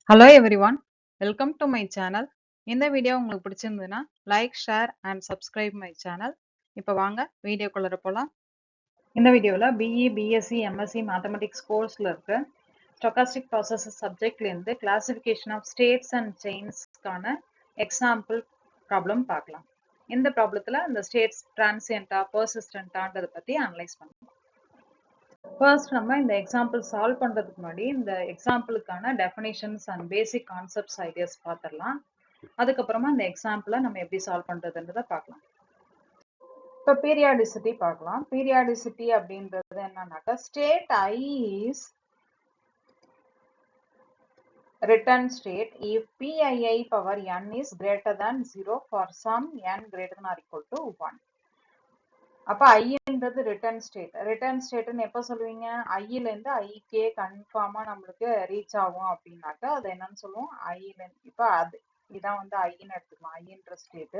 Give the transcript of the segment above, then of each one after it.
Hello everyone, welcome to my channel. இந்த video உங்களுக்கு பிடிச்சிருந்ததுன்னா like, share and subscribe my channel. இப்போ வாங்க வீடியோக்குள்ள போகலாம். இந்த வீடியோவில் பிஇ, பிஎஸ்சி, எம்எஸ்சி மேத்தமெட்டிக்ஸ் கோர்ஸில் இருக்க ஸ்டொக்காஸ்டிக் ப்ராசஸஸ் சப்ஜெக்ட்லேருந்து கிளாசிஃபிகேஷன் ஆஃப் ஸ்டேட்ஸ் அண்ட் செயின்ஸ்க்கான எக்ஸாம்பிள் ப்ராப்ளம் பார்க்கலாம். இந்த ப்ராப்ளத்தில் இந்த ஸ்டேட்ஸ் டிரான்சியண்டா பர்சிஸ்டண்டான்றதை பற்றி அனலைஸ் பண்ணலாம். ஃபர்ஸ்ட் நம்ம இந்த எக்ஸாம்பிள் சால்வ் பண்றதுக்கு முன்னாடி இந்த எக்ஸாம்பிளுக்கான definitions and basic concepts ideas பார்த்துடலாம். அதுக்கப்புறமா இந்த எக்ஸாம்பிளை நம்ம எப்படி சால்வ் பண்றதுன்றதை பார்க்கலாம். இப்போ பீரியாடிசிட்டி பார்க்கலாம். பீரியாடிசிட்டி அப்படின்றது என்னன்னாக்கா state I is return state if pii power n is greater than 0 for some n greater than or equal to 1. அப்ப ஐன்றது ரிட்டர்ன் ஸ்டேட். ரிட்டர்ன் ஸ்டேட்னு எப்போ சொல்லுவீங்க? ஐல இருந்து ஐக்கே கன்ஃபார்மா நம்மளுக்கு ரீச் ஆகும் அப்படின்னாக்கா அது என்னன்னு சொல்லுவோம்? ஐல இருந்து. இப்ப அது இதான் வந்து ஐன்னு எடுத்துக்கலாம். ஐன்ற ஸ்டேட்.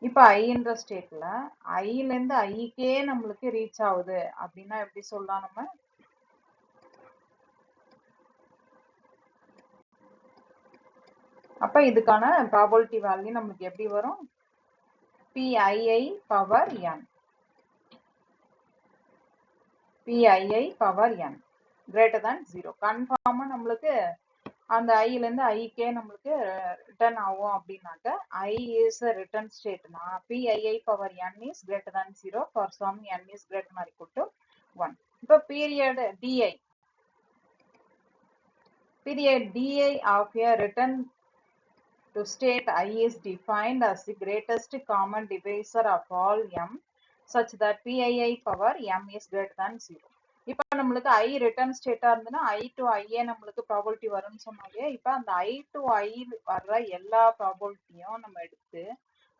இப்ப ஐன்ற ஸ்டேட்ல ஐல இருந்து ஐக்கே நம்மளுக்கு ரீச் ஆகுது அப்படின்னா எப்படி சொல்லலாம் நம்ம? அப்ப இதுக்கான ப்ராபபிலிட்டி வேல்யூ நம்மளுக்கு எப்படி வரும்? pii power n. pii power n greater than 0. கன்ஃபார்மா நம்மளுக்கு அந்த ஐல இருந்து ஐக்கே நம்மளுக்கு ரிட்டர்ன் ஆகும் அப்படின்னாக்க ஐ இஸ் ரிட்டர்ன் ஸ்டேட்னா pii power n is greater than 0 for some n is greater than or equal to 1. இப்போ period di of a return to state I is defined as the greatest common divisor of all m such that pii power m is greater than 0. இப்போ நம்மளுக்கு ஐ return ஸ்டேட்டா இருந்ததுன்னா ஐ to ஐயே நம்மளுக்கு probability வரும்னு சொன்னாங்க. இப்போ அந்த ஐ டு ஐ வர்ற எல்லா ப்ராபபிலிட்டியும் நம்ம எடுத்து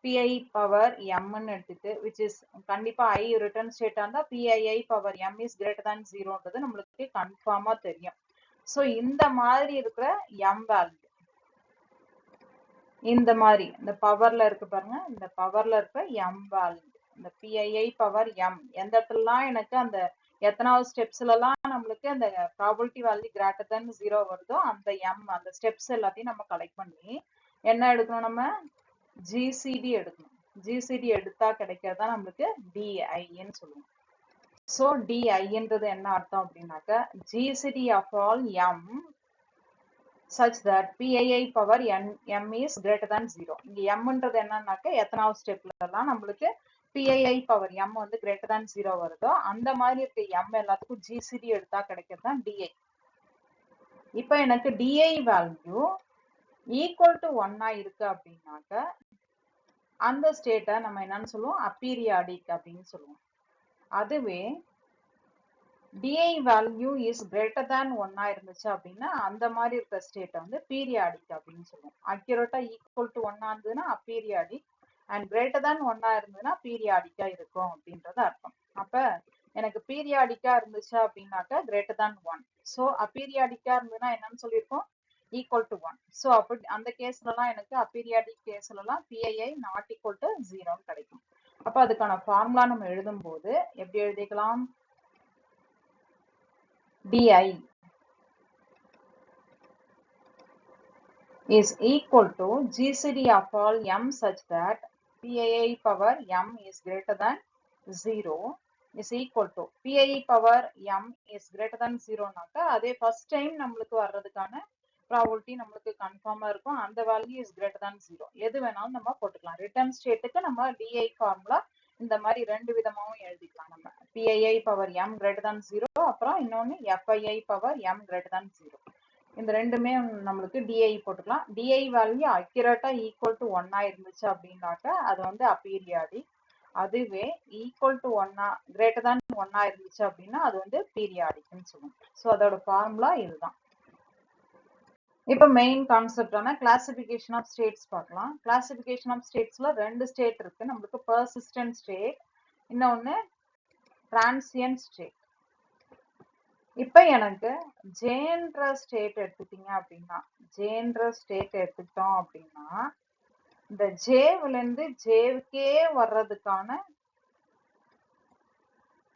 பிஐ பவர் எம்னு எடுத்துட்டு விச் இஸ் கண்டிப்பா ஐ ரிட்டர்ன் ஸ்டேட்டா இருந்தா PII power M is greater than ஜீரோன்றது நம்மளுக்கு கன்ஃபார்மா தெரியும். ஸோ இந்த மாதிரி இருக்கிற எம் வேல்யூ இந்த மாதிரி இந்த பவர்ல இருக்கு பாருங்க, இந்த பவர்ல இருக்க எம் வேல்யூ இந்த பிஐஐ பவர் எம் எந்த இடத்துலலாம் எனக்கு அந்த எத்தனாவது ஸ்டெப்ஸ்ல எல்லாம் நம்மளுக்கு அந்த ப்ராபபிலிட்டி வேல்யூ கிரேட்டர் தென் 0 வருதோ அந்த எம் அந்த ஸ்டெப்ஸ் எல்லாத்தையும் நம்ம கலெக்ட் பண்ணி என்ன எடுக்கணும்? நம்ம ஜிசிடி எடுக்கணும். ஜிசிடி எடுத்தா கிடைக்கிறதா நம்மளுக்கு டிஐன்னு சொல்லுவோம். ஸோ டிஐன்றது என்ன அர்த்தம் அப்படின்னாக்க GCD of all M such that pii power m is greater than 0. இங்க mன்றது என்னன்னாக்க எத்தனாவது ஸ்டெப்ல எல்லாம் நம்மளுக்கு pii power m வந்து greater than 0 வருதோ அந்த மாதிரி இருக்க m எல்லாத்துக்கும் gcd எடுத்தா கிடைக்கிறது தான் di. இப்போ எனக்கு di வேல்யூ ஈக்குவல் டு 1 இருக்கு அப்படின்னாக்க அந்த ஸ்டேட்டை நம்ம என்னன்னு சொல்லுவோம்? அப்பீரியாடிக் அப்படின்னு சொல்லுவோம். அதுவே DI value is greater than 1 இருந்துச்சு அப்படின்னா அந்த மாதிரி இருக்கிற ஸ்டேட்டை வந்து பீரியாடிக் அப்படின்னு சொல்லுவோம். அக்யூரேட்டா ஈக்குவல் டு 1 இருந்ததுன்னா அப்பீரியாடிக் அண்ட் கிரேட்டர் தேன் 1 இருந்ததுன்னா பீரியாடிக்கா இருக்கும் அப்படின்றது அர்த்தம். அப்ப எனக்கு பீரியாடிக்கா இருந்துச்சு அப்படின்னாக்க கிரேட்டர் தேன் 1. ஸோ அப்பீரியாடிக்கா இருந்ததுன்னா என்னன்னு சொல்லியிருக்கோம்? Equal to 1. ஸோ அப்படி அந்த கேஸ்லலாம் எனக்கு அப்பீரியாடிக் கேஸ்லலாம் பிஐஐ நாட் ஈக்குவல் டு 0 கிடைக்கும். அப்ப அதுக்கான ஃபார்முலா நம்ம எழுதும் போது எப்படி எழுதிக்கலாம்? di is equal to gcd of all m such that pii power m is greater than 0 is equal to pii power m is greater than 0 நாக்க அதே first time நம்மளுக்கு வர்றதுக்கான ப்ராபபிலிட்டி நம்மளுக்கு கன்ஃபார்மா இருக்கும். அந்த வேல்யூ இஸ் கிரேட்டர் than 0. எது வேணாலும் நம்ம போட்டுக்கலாம். ரிட்டர்ன் ஸ்டேட்டுக்கு நம்ம டிஐ ஃபார்முலா இந்த மாதிரி ரெண்டு விதமாவும் எழுதிக்கலாம். நம்ம pii power m greater than 0 அப்புறம் இன்னொன்னு fii power m greater than 0. இந்த ரெண்டுமே நம்மளுக்கு டிஐ போட்டுக்கலாம். டிஐ வேல்யூ அக்யூரேட்டா ஈக்குவல் டு 1 இருந்துச்சு அப்படின்னாக்க அது வந்து அப்பீரியாடிக். அதுவே ஈக்குவல் டு 1 கிரேட்டர் தேன் 1 இருந்துச்சு அப்படின்னா அது வந்து பீரியாடிக்னு சொல்லுவோம். ஸோ அதோட ஃபார்முலா இதுதான். இப்போ மெயின் கான்செப்டான கிளாசிபிகேஷன் ஆஃப் ஸ்டேட்ஸ் பார்க்கலாம். கிளாசிபிகேஷன் ஆஃப் ஸ்டேட்ஸ்ல ரெண்டு ஸ்டேட் இருக்கு நம்மளுக்கு, பர்சிஸ்டன்ட் ஸ்டேட், இன்னொன்னு டிரான்சியன்ட் ஸ்டேட். இப்ப எனக்கு ஜேன்ற ஸ்டேட் எடுத்துட்டீங்க அப்படின்னா, ஜேன்ற ஸ்டேட் எடுத்துக்கிட்டோம் அப்படின்னா இந்த ஜேவ்ல இருந்து ஜேவுக்கே வர்றதுக்கான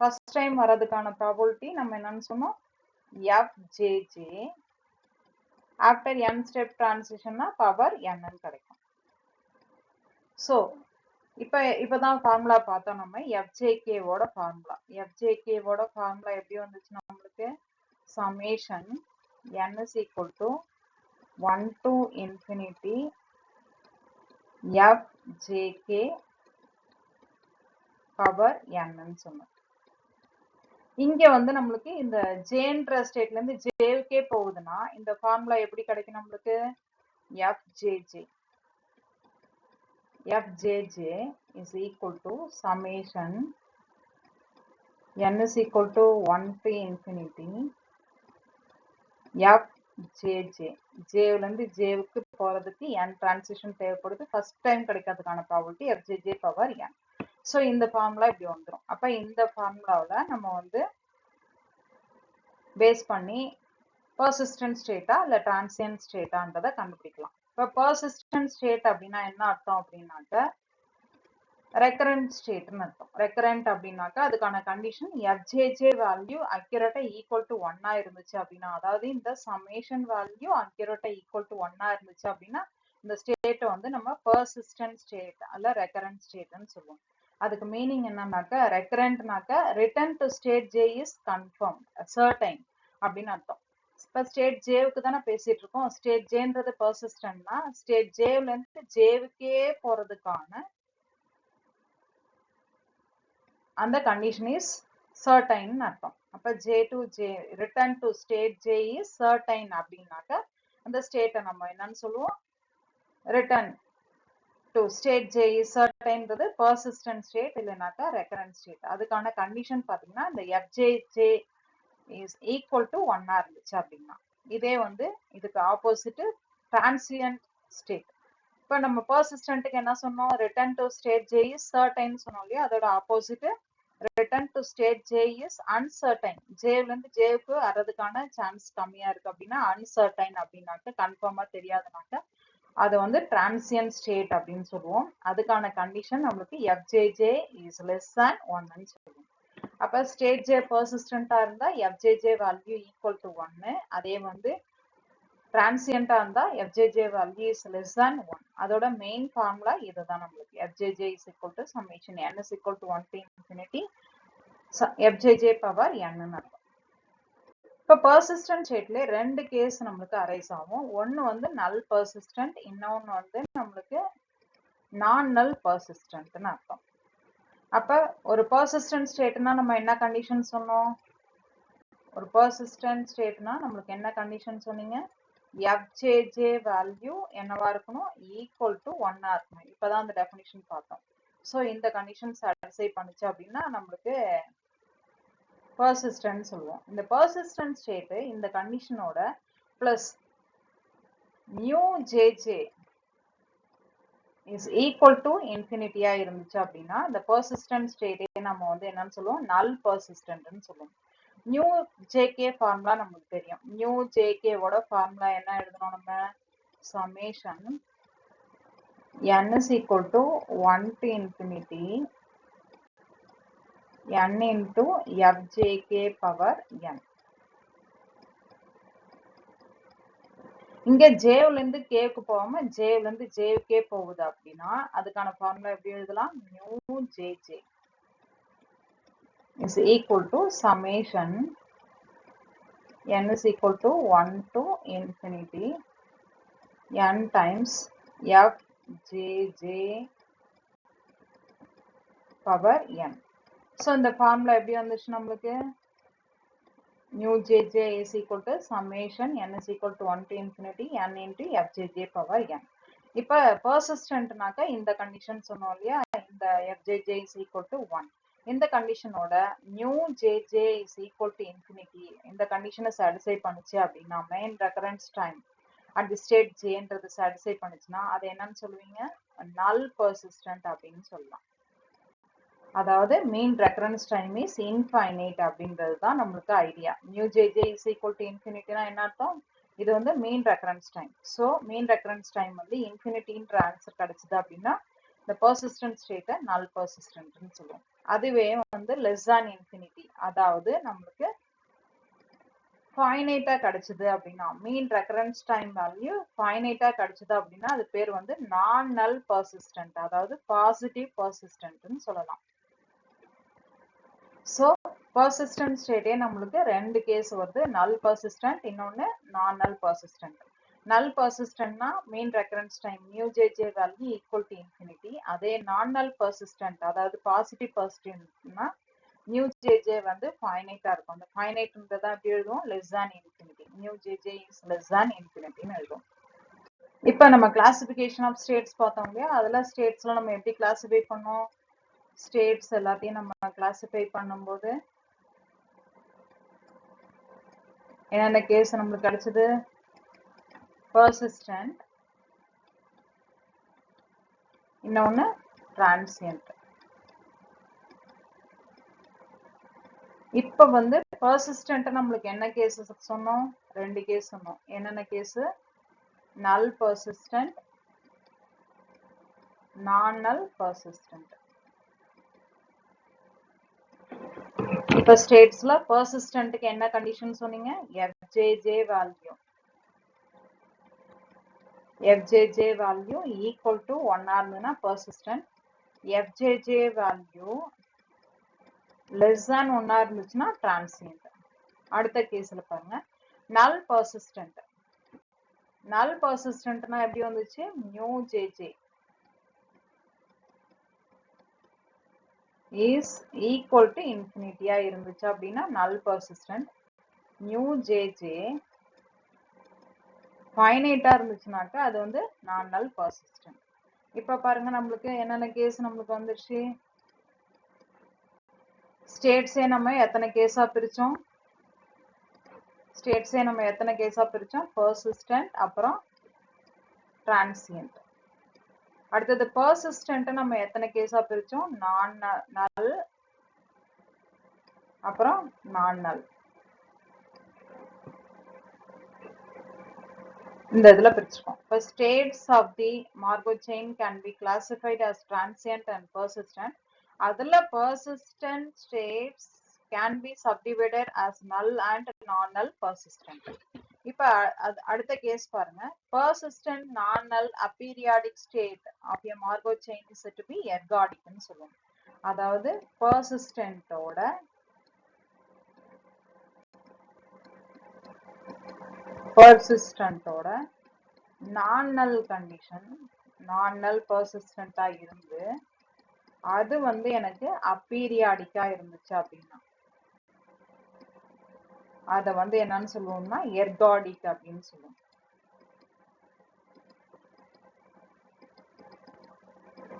ஃபர்ஸ்ட் டைம் வர்றதுக்கான ப்ராபபிலிட்டி நம்ம என்னன்னு சொன்னோம்? fjj after n step transition power n கிடைக்கும். ஸோ இப்பதான் ஃபார்முலா பார்த்தோம் நம்ம fjk ஓட ஃபார்முலா. fjk ஓட ஃபார்முலா எப்படி வந்துச்சுன்னா நம்மளுக்கு summation n is equal to 1 to infinity fjk power n ன்னு சொன்னோம். இங்க வந்து நம்மளுக்கு இந்த ஜேன்ற ஸ்டேட்ல இருந்து ஜேவுக்கே போகுதுன்னா இந்த ஃபார்முலா எப்படி கிடைக்கும் நம்மளுக்கு fjj is equal to summation n is equal to 1 to infinity fjj jல இருந்து jவுக்கு போறதுக்கு n transition தேவைப்படுது. ஃபர்ஸ்ட் டைம் கிடைக்கிறதுக்கான probability fjj power n. So இந்த ஃபார்முலா இப்படி வந்துடும். அப்ப இந்த ஃபார்முலாவில் நம்ம வந்து பேஸ் பண்ணி பர்சிஸ்டன்ட் ஸ்டேட்டா இல்ல டிரான்சியன்ட் ஸ்டேட்டான்றதை கண்டுபிடிக்கலாம். இப்போ பர்சிஸ்டன்ட் ஸ்டேட் அப்படின்னா என்ன அர்த்தம் அப்படின்னாக்க ரெக்கரண்ட் ஸ்டேட்னு அர்த்தம். ரெக்கரண்ட் அப்படின்னாக்கா அதுக்கான கண்டிஷன் fjj வேல்யூ அக்யூரேட்டா ஈக்குவல் டு 1 இருந்துச்சு அப்படின்னா, அதாவது இந்த சம்மேஷன் வேல்யூ அக்யூரேட்டா ஈக்குவல் டு 1 இருந்துச்சு அப்படின்னா இந்த ஸ்டேட்டை வந்து நம்ம பர்சிஸ்டன்ட் ஸ்டேட் அல்ல ரெக்கரண்ட் ஸ்டேட்னு சொல்லுவோம். அதுக்கு மீனிங் என்னன்னாக்க ரெக்கரண்ட்னாக்க return to state J is confirm certain அப்படின்னு அர்த்தம். இப்போ ஸ்டேட் ஜேவுக்கு தானே பேசிட்டு இருக்கோம். ஸ்டேட் ஜேன்றது பர்சிஸ்டன்ட்னா ஸ்டேட் ஜேவ்ல இருந்து ஜேவுக்கே போறதுக்கான அந்த கண்டிஷன் இஸ் சர்டைன் அர்த்தம். அப்ப J to J return to state J is certain அப்படின்னாக்க அந்த ஸ்டேட்டை நம்ம என்னன்னு சொல்லுவோம் return to state j is certain ன்றது persistent state இல்லைனாக்கா recurrent state. அதுக்கான கண்டிஷன் பாத்தீங்கன்னா இந்த fjj is equal to 1 இருந்துச்சு அப்படின்னா, இதே வந்து இதுக்கு ஆப்போசிட் transient state. இப்போ நம்ம persistentக்கு என்ன சொன்னோம் return to state j is certain சொன்னோம் இல்லையா, அதோட opposite return to state j is uncertain. jல இருந்து jக்கு வரதுக்கான சான்ஸ் கம்மியா இருக்கு அப்படின்னா uncertain அப்படின்னாக்க கன்ஃபார்மா தெரியாதுனாக்க அது வந்து டிரான்சியன்ட் ஸ்டேட் அப்படின்னு சொல்லுவோம். அதுக்கான கண்டிஷன் நம்மளுக்கு fjj இஸ் லெஸ் than 1 ன்னு சொல்லுவோம். அப்ப ஸ்டேட் ஜே பர்சிஸ்டன்டா இருந்தா fjj வேல்யூ ஈக்குவல் டு 1. அதே வந்து டிரான்சியன்டா இருந்தா fjj value is less than 1. அதோட மெயின் ஃபார்முலா இதுதான் நம்மளுக்கு fjj is equal to summation n is equal to 1 to infinity fjj power n ன்னு அர்த்தம். இப்போ பர்சிஸ்டன்ட் ஸ்டேட்ல ரெண்டு கேஸ் நம்மளுக்கு அரைஸ் ஆகும். ஒன்னு வந்து நல் பர்சிஸ்டன்ட், இன்னொன்னு வந்து நம்மளுக்கு நான் நல் பர்சிஸ்டன்ட்னு அர்த்தம். அப்ப ஒரு பர்சிஸ்டன்ட் ஸ்டேட்னா நம்ம என்ன கண்டிஷன் சொன்னோம்? ஒரு பர்சிஸ்டன்ட் ஸ்டேட்னா நம்மளுக்கு என்ன கண்டிஷன் சொன்னீங்க? fjj வேல்யூ என்னவா இருக்கணும்? ஈக்குவல் டு 1 இருக்கணும். இப்பதான் அந்த டெஃபினிஷன் பார்த்தோம். ஸோ இந்த கண்டிஷன் சாட்டிஸ்ஃபை பண்ணுச்சு அப்படின்னா நம்மளுக்கு persistent சொல்லுவோம். இந்த persistent state இந்த கண்டிஷனோட plus mu jj is equal to infinity இருந்துச்சு அப்படின்னா இந்த persistent state நம்ம வந்து என்னன்னு சொல்லுவோம் null persistent ன்னு சொல்லுவோம். mu jk ஃபார்முலா நமக்கு தெரியும். mu jk ஓட ஃபார்முலா என்ன எழுதணும் நம்ம? summation n is equal to 1 to infinity n into fjk power n. இங்க jல இருந்து kக்கு போகாம jல இருந்து jக்கே போகுது அப்படின்னா அதுக்கான ஃபார்முலா எப்படி எழுதலாம்? mu jj is equal to summation n is equal to 1 to infinity n times fjj power n. So இந்த ஃபார்முலா எப்படி வந்துச்சு நம்மளுக்கு? mu jj is equal to summation n is equal to 1 to infinity n into fjj power n. இப்ப persistentனாக்க இந்த condition சொன்னோம் இல்லையா, இந்த fjj is equal to 1. இந்த கண்டிஷனோட mu jj is equal to infinity இந்த கண்டிஷனை சாட்டிஸ்ஃபை பண்ணுச்சு அப்படின்னா main recurrence time at the state jன்றது சாட்டிஸ்ஃபை பண்ணுச்சுன்னா அதை என்னன்னு சொல்லுவீங்க? null persistent அப்படின்னு சொல்லலாம். அதாவது mean recurrence time is infinite அப்படின்றது தான் நம்மளுக்கு idea. mu jj is equal to infinity என்ன அர்த்தம்? இது வந்து மீன் ரெக்கரன்ஸ் டைம். ஸோ மீன் ரெக்கரன்ஸ் டைம் வந்து இன்ஃபினிட்டின்ற ஆன்சர் கிடைச்சது அப்படின்னா இந்த பர்சிஸ்டன்ட் ஸ்டேட்டை நல் பர்சிஸ்டன்ட்னு சொல்லுவோம். அதுவே வந்து லெஸ் than infinity அதாவது நம்மளுக்கு ஃபைனைட்டா கிடைச்சது அப்படின்னா, மீன் ரெக்கரன்ஸ் டைம் வேல்யூ ஃபைனைட்டா கிடைச்சது அப்படின்னா அது பேர் வந்து நான் நல் பர்சிஸ்டன்ட், அதாவது பாசிட்டிவ் பர்சிஸ்டன்ட்னு சொல்லலாம். ஸோ பர்சிஸ்டன்ட் ஸ்டேட்டே நம்மளுக்கு ரெண்டு கேஸ் வருது, நல் பர்சிஸ்டன்ட், இன்னொன்னு நான் நல் பர்சிஸ்டன்ட். நல் பர்சிஸ்டன்ட்னா mean recurrence time mu JJ value equal to infinity. அதே நான் நல் பர்சிஸ்டன்ட் அதாவது பாசிட்டிவ் பர்சிஸ்டன்ட்னா நியூ ஜேஜே வந்து ஃபைனைட்டா இருக்கும். அந்த ஃபைனைட்ன்றதை எப்படி எழுதுவோம், less than infinity. Mu JJ is less than இன்ஃபினிட்டின்னு எழுதுவோம். இப்போ நம்ம கிளாசிபிகேஷன் ஆஃப் ஸ்டேட்ஸ் பார்த்தோம் இல்லையா, அதில் ஸ்டேட்ஸ்ல நம்ம எப்படி கிளாசிஃபை பண்ணோம், ஸ்டேட்ஸ் எல்லாத்தையும் நம்ம கிளாசிஃபை பண்ணும்போது என்னென்ன கேஸ் நம்மளுக்கு கிடைச்சது, பர்சிஸ்டன்ட், இன்னொன்னு டிரான்சியன்ட். இப்ப வந்து பர்சிஸ்டன்ட் நம்மளுக்கு என்ன கேஸ் சொன்னோம், ரெண்டு கேஸ் சொன்னோம். என்னென்ன கேஸ், நல் பர்சிஸ்டன்ட், நான் நல் பர்சிஸ்டன்ட். இப்ப ஸ்டேட்ஸ்ல பர்சிஸ்டன்ட்க்கு என்ன கண்டிஷன் சொன்னீங்க, FJJ வேல்யூ ஈக்குவல் டு 1 இருந்ததுன்னா persistent, FJJ value less than 1 இருந்துச்சுன்னா டிரான்சியன்ட். அடுத்த கேஸ்ல பாருங்க, நல் பர்சிஸ்டன்ட். நல் பர்சிஸ்டன்ட்னா எப்படி வந்துச்சு, mu JJ is equal to இன்ஃபினிட்டியா இருந்துச்சு அப்படின்னா நல் பர்சிஸ்டன்ட். நியூ ஜேஜே ஃபைனைட்டா இருந்துச்சுனாக்கா அது வந்து நான் நல் பர்சிஸ்டன்ட். இப்ப பாருங்க நம்மளுக்கு என்னென்ன கேஸ் நம்மளுக்கு வந்துருச்சு, ஸ்டேட்ஸே நம்ம எத்தனை கேஸா பிரிச்சோம், பர்சிஸ்டன்ட், அப்புறம் டிரான்சியன்ட். அடுத்தது பர்சிஸ்டன்ட் நம்ம எத்தனை கேஸா பிரிச்சோம், நான் நல், அப்புறம் நான் நல். இந்த இதுல பிரிச்சுக்கோம். இப்போ states of the Markov chain can be classified as transient and persistent. அதுல persistent states can be subdivided as null and non-null persistent. இப்ப அடுத்த கேஸ் பாருங்க, persistent non-null aperiodic state of a Markov chain is said to be ergodic ன்னு சொல்லுவோம். அதாவது persistent ஓட நான் நல் கண்டிஷன், நான் நல் பர்சிஸ்டன்டா இருந்து அது வந்து எனக்கு அப்பீரியாடிக்கா இருந்துச்சு அப்படின்னா அத வந்து என்னன்னு சொல்லுவோம்னா எர்காடிக் அப்படின்னு சொல்லுவோம்.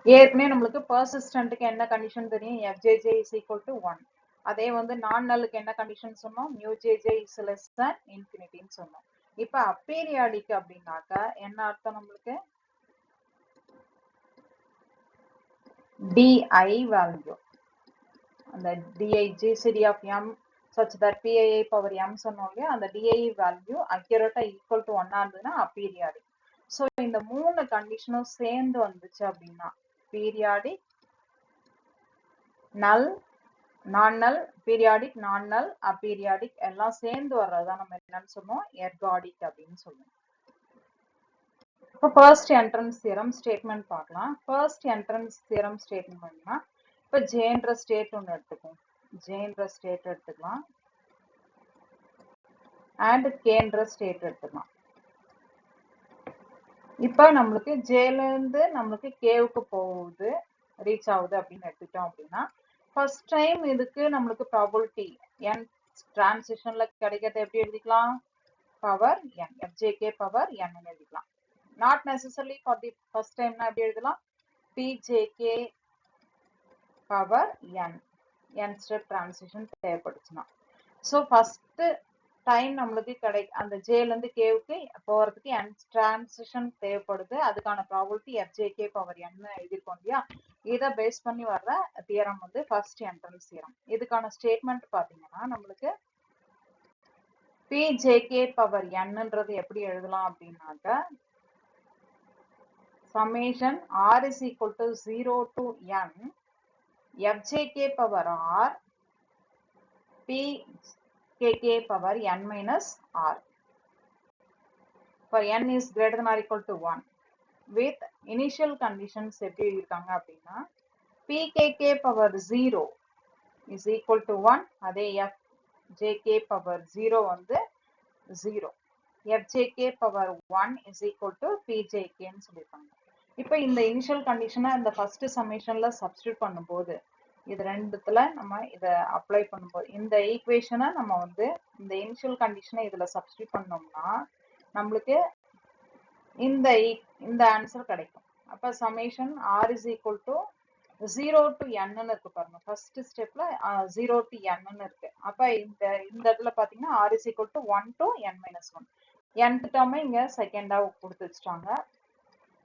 ஏற்கனவே நம்மளுக்கு பர்சிஸ்டன்ட்க்கு என்ன கண்டிஷன் தெரியும், FJJ is equal to 1. அதே வந்து நான் நல்லுக்கு என்ன கண்டிஷன் சொன்னோம், mu JJ is less than இன்ஃபினிட்டின்னு சொன்னோம். இப்ப அப்பீரியாடிக் அப்படின்னாக்கா என்ன அர்த்தம், நம்மளுக்கு DI வேல்யூ, அந்த DI GCD of M such that PII power M சொன்னோம் இல்லையா, அந்த DI வேல்யூ அக்யூரேட்டா ஈக்குவல் டு 1 இருந்ததுன்னா அப்பீரியாடிக். ஸோ இந்த மூணு கண்டிஷனும் சேர்ந்து வந்துச்சு அப்படின்னா பீரியாடிக், நல், நான் நல், பீரியாடிக், நான் நல், அப்பீரியாடிக் எல்லாம் சேர்ந்து வர்றதுதான் நம்ம என்னன்னு சொல்லுவோம், எர்காடிக் அப்படின்னு சொல்லுவோம். இப்போ ஃபர்ஸ்ட் என்ட்ரன்ஸ் தியரம் ஸ்டேட்மெண்ட் பார்க்கலாம். ஃபர்ஸ்ட் என்ட்ரன்ஸ் தியரம் ஸ்டேட்மெண்ட்னா இப்போ ஜேன்ற ஸ்டேட் ஒன்று எடுத்துக்கும், ஜேன்ற ஸ்டேட் எடுத்துக்கலாம் அண்ட் கேன்ற ஸ்டேட் எடுத்துக்கலாம். இப்போ நம்மளுக்கு ஜேல இருந்து நம்மளுக்கு கேவுக்கு போகுது, ரீச் ஆகுது அப்படின்னு எடுத்துட்டோம் அப்படின்னா ஃபர்ஸ்ட் டைம் இதுக்கு நம்மளுக்கு ப்ராபபிலிட்டி n டிரான்சிஷன்ல கிடைக்கிறது எப்படி எழுதிக்கலாம், power n, FJK power n எழுதிக்கலாம். Not necessarily for the first டைம்னா எப்படி எழுதலாம், PJK power n, n step transition தேவைப்படுச்சுன்னா. ஸோ ஃபர்ஸ்ட் டைம் நம்மளுக்கு அந்த ஜேல இருந்து கேவுக்கு போறதுக்கு n டிரான்சிஷன் தேவைப்படுது, அதுக்கான ப்ராபபிலிட்டி FJK பவர் n எழுதிருக்கோம் இல்லையா. இதை பேஸ் பண்ணி வர்ற தியரம் வந்து ஃபர்ஸ்ட் என்ட்ரன்ஸ் தியரம். இதுக்கான ஸ்டேட்மெண்ட் பாத்தீங்கன்னா நம்மளுக்கு PJK பவர் nன்றது எப்படி எழுதலாம் அப்படின்னாக்க summation r is equal to 0 to n FJK power r P kk power n minus r for n is greater than or equal to 1 with initial conditions எப்படி இருக்காங்க அப்படின்னா pkk power 0 is equal to 1 அதே fjk power 0 வந்து 0 fjk power 1 is equal to pjk ன்னு சொல்லிருக்காங்க. இப்போ இந்த initial கண்டிஷனை இந்த ஃபர்ஸ்ட் சம்மேஷன்ல சப்ஸ்டிட்யூட் பண்ணும்போது இது ரெண்டுத்துல நம்ம இதை அப்ளை பண்ணும்போது இந்த ஈக்குவேஷனை நம்ம வந்து இந்த இனிஷியல் கண்டிஷனை இதுல சப்ஸ்டிட்யூட் பண்ணோம்னா நம்மளுக்கு இந்த ஆன்சர் கிடைக்கும். அப்ப summation R is equal to 0 to n இருக்கு பாருங்க. ஃபர்ஸ்ட் ஸ்டெப்ல 0 to n இருக்கு. அப்ப இந்த இடத்துல பாத்தீங்கன்னா r is equal to 1 to n minus 1. nth term இங்க செகண்டா கொடுத்து வச்சிட்டாங்க.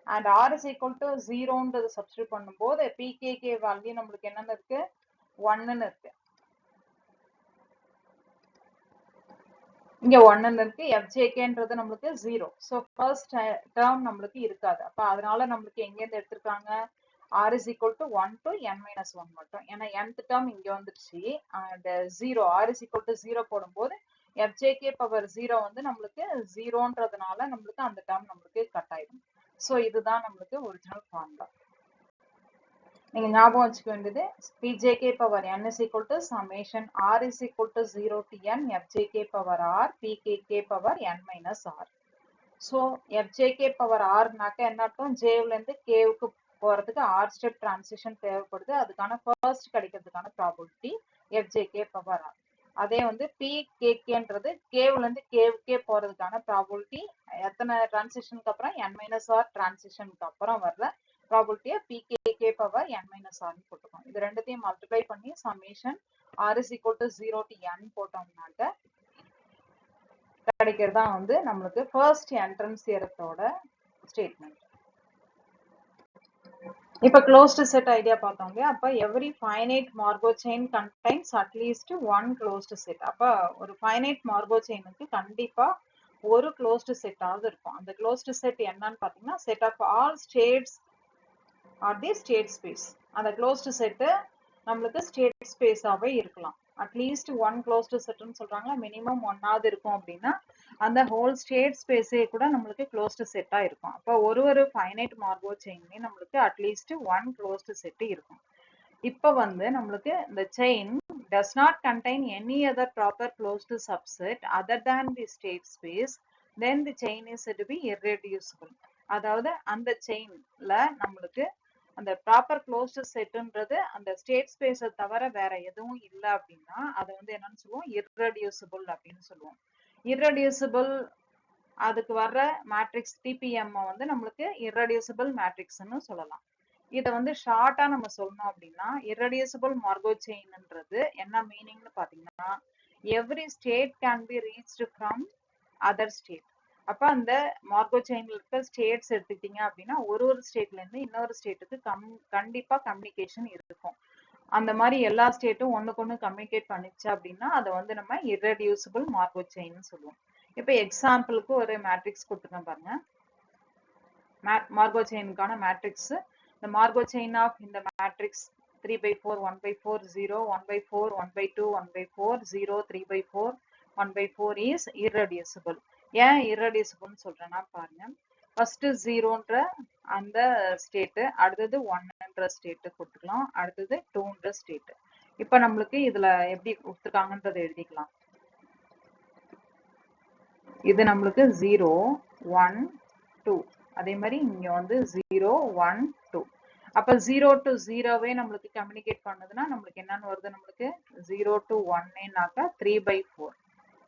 and r is equal to 0ன்றது சப்ஸ்டிட்யூட் பண்ணும்போது pkk வேல்யூ நம்மளுக்கு என்னன்னு இருக்கு 1 ன்னு இருக்கு. இங்க 1 ன்னு இருக்கு. fjkன்றது நம்மளுக்கு 0. சோ ஃபர்ஸ்ட் டேர்ம் நம்மளுக்கு இருக்காது. அப்ப அதனால நம்மளுக்கு எங்க இருந்து எடுத்துருக்காங்க r is equal to 1 to n minus 1 மட்டும். ஏன்னா nth term இங்க வந்துருச்சு. and 0 r is equal to 0 போடும்போது fjk power 0 வந்து நம்மளுக்கு 0ன்றதுனால நம்மளுக்கு அந்த டேர்ம் நம்மளுக்கு கட் ஆயிடும். சோ இதுதான் நம்மளுக்கு ஒரிஜினல் ஃபார்முலா. நீங்க ஞாபகம் வச்சுக்க வேண்டியது pjk power n is equal to summation r is equal to 0 to n fjk power r pkk power n minus r. so fjk power r நாக்க என்ன அர்த்தம் j ல இருந்து k க்கு போறதுக்கு r ஸ்டெப் டிரான்சிஷன் தேவைப்படுது. அதுக்கான ஃபர்ஸ்ட் கிடைக்கிறதுக்கான ப்ராபபிலிட்டி fjk power r. அதே வந்து pkkன்றது k ல இருந்து k க்கு போறதுக்கான ப்ராபபிலிட்டி எத்தனை டிரான்சிஷனுக்கு அப்புறம் n minus r டிரான்சிஷனுக்கு அப்புறம் வர்ற ப்ராபபிலிட்டியை pkk power n minus r ன்னு போட்டுக்கோம். இது ரெண்டுத்தையும் மல்டிப்ளை பண்ணி summation r is equal to 0 to n போட்டோம்னாக்க கிடைக்கிறதா வந்து நம்மளுக்கு ஃபர்ஸ்ட் என்ட்ரன்ஸ் தியரத்தோட ஸ்டேட்மெண்ட். இப்ப closed set ஐடியா பார்த்தோங்க. அப்ப every finite Markov chain contains at least one closed set. அப்ப ஒரு finite Markov chainக்கு கண்டிப்பா ஒரு closed set ஆவது இருக்கும். அந்த closed set என்னன்னு பாத்தீங்கன்னா set of all states or the state space. அந்த closed set நம்மளுக்கு state space ஆவே இருக்கலாம். அட்லீஸ்ட் ஒன் closed set ன்னு சொல்றாங்க. மினிமம் ஒன்னாவது இருக்கும் அப்படின்னா அந்த ஹோல் ஸ்டேட் ஸ்பேஸே கூட நம்மளுக்கு closed set இருக்கும். அப்ப ஒரு ஃபைனைட் மார்கோ செயின்மே நம்மளுக்கு அட்லீஸ்ட் ஒன் closed set இருக்கும். இப்ப வந்து நம்மளுக்கு இந்த chain does not contain any other proper closed subset other than the state space, then the chain is said to be irreducible. அதாவது அந்த செயின்ல நம்மளுக்கு அந்த ப்ராப்பர் க்ளோஸ்டு செட்ன்றது அந்த ஸ்டேட் ஸ்பேஸை தவிர வேற எதுவும் இல்லை அப்படின்னா அதை வந்து என்னன்னு சொல்லுவோம் இர்ரெடியூசிபிள் அப்படின்னு சொல்லுவோம். இர்ரெடியூசிபிள் அதுக்கு வர்ற மேட்ரிக்ஸ் டிபிஎம் வந்து நம்மளுக்கு இர்ரெடியூசிபிள் மேட்ரிக்ஸ்ன்னு சொல்லலாம். இதை வந்து ஷார்ட்டா நம்ம சொல்லணும் அப்படின்னா இர்ரெடியூசிபிள் மார்கோ செயின்ன்றது என்ன மீனிங்னு பாத்தீங்கன்னா every state can be reached from other state. அப்ப அந்த மார்கோ செயின்ல இருக்க ஸ்டேட்ஸ் எடுத்துக்கிட்டீங்க அப்படின்னா ஒரு ஸ்டேட்ல இருந்து இன்னொரு ஸ்டேட்டுக்கு கண்டிப்பா கம்யூனிகேஷன் இருக்கும். அந்த மாதிரி எல்லா ஸ்டேட்டும் ஒண்ணுக்கு ஒண்ணு கம்யூனிகேட் பண்ணிச்சு அப்படின்னா அதை வந்து நம்ம இர்ரெடியூசிபிள் மார்கோ செயின் சொல்லுவோம். இப்ப எக்ஸாம்பிளுக்கு ஒரு மேட்ரிக்ஸ் கொடுத்துருக்கேன் பாருங்க. மார்கோ செயினுக்கான matrix the Margo chain of in the matrix 3/4 1/4 0 1/4 1/2 1/4 0 3/4 1/4 is irreducible. ஏன் irreducible சொல்றேன்னா பாருங்க ஃபர்ஸ்ட் 0ன்ற அந்த ஸ்டேட், அடுத்தது 1ன்ற ஸ்டேட் கொடுத்துக்கலாம், அடுத்தது 2ன்ற ஸ்டேட். இப்ப நம்மளுக்கு இதுல எப்படி கொடுத்துருக்காங்கன்றதை எழுதிக்கலாம். இது நம்மளுக்கு 0 1 2, அதே மாதிரி இங்க வந்து 0 1 2. அப்ப 0 to 0வே நம்மளுக்கு கம்யூனிகேட் பண்ணுதுன்னா நம்மளுக்கு என்னன்னு வருது நம்மளுக்கு 0 to 1னாக்கா 3/4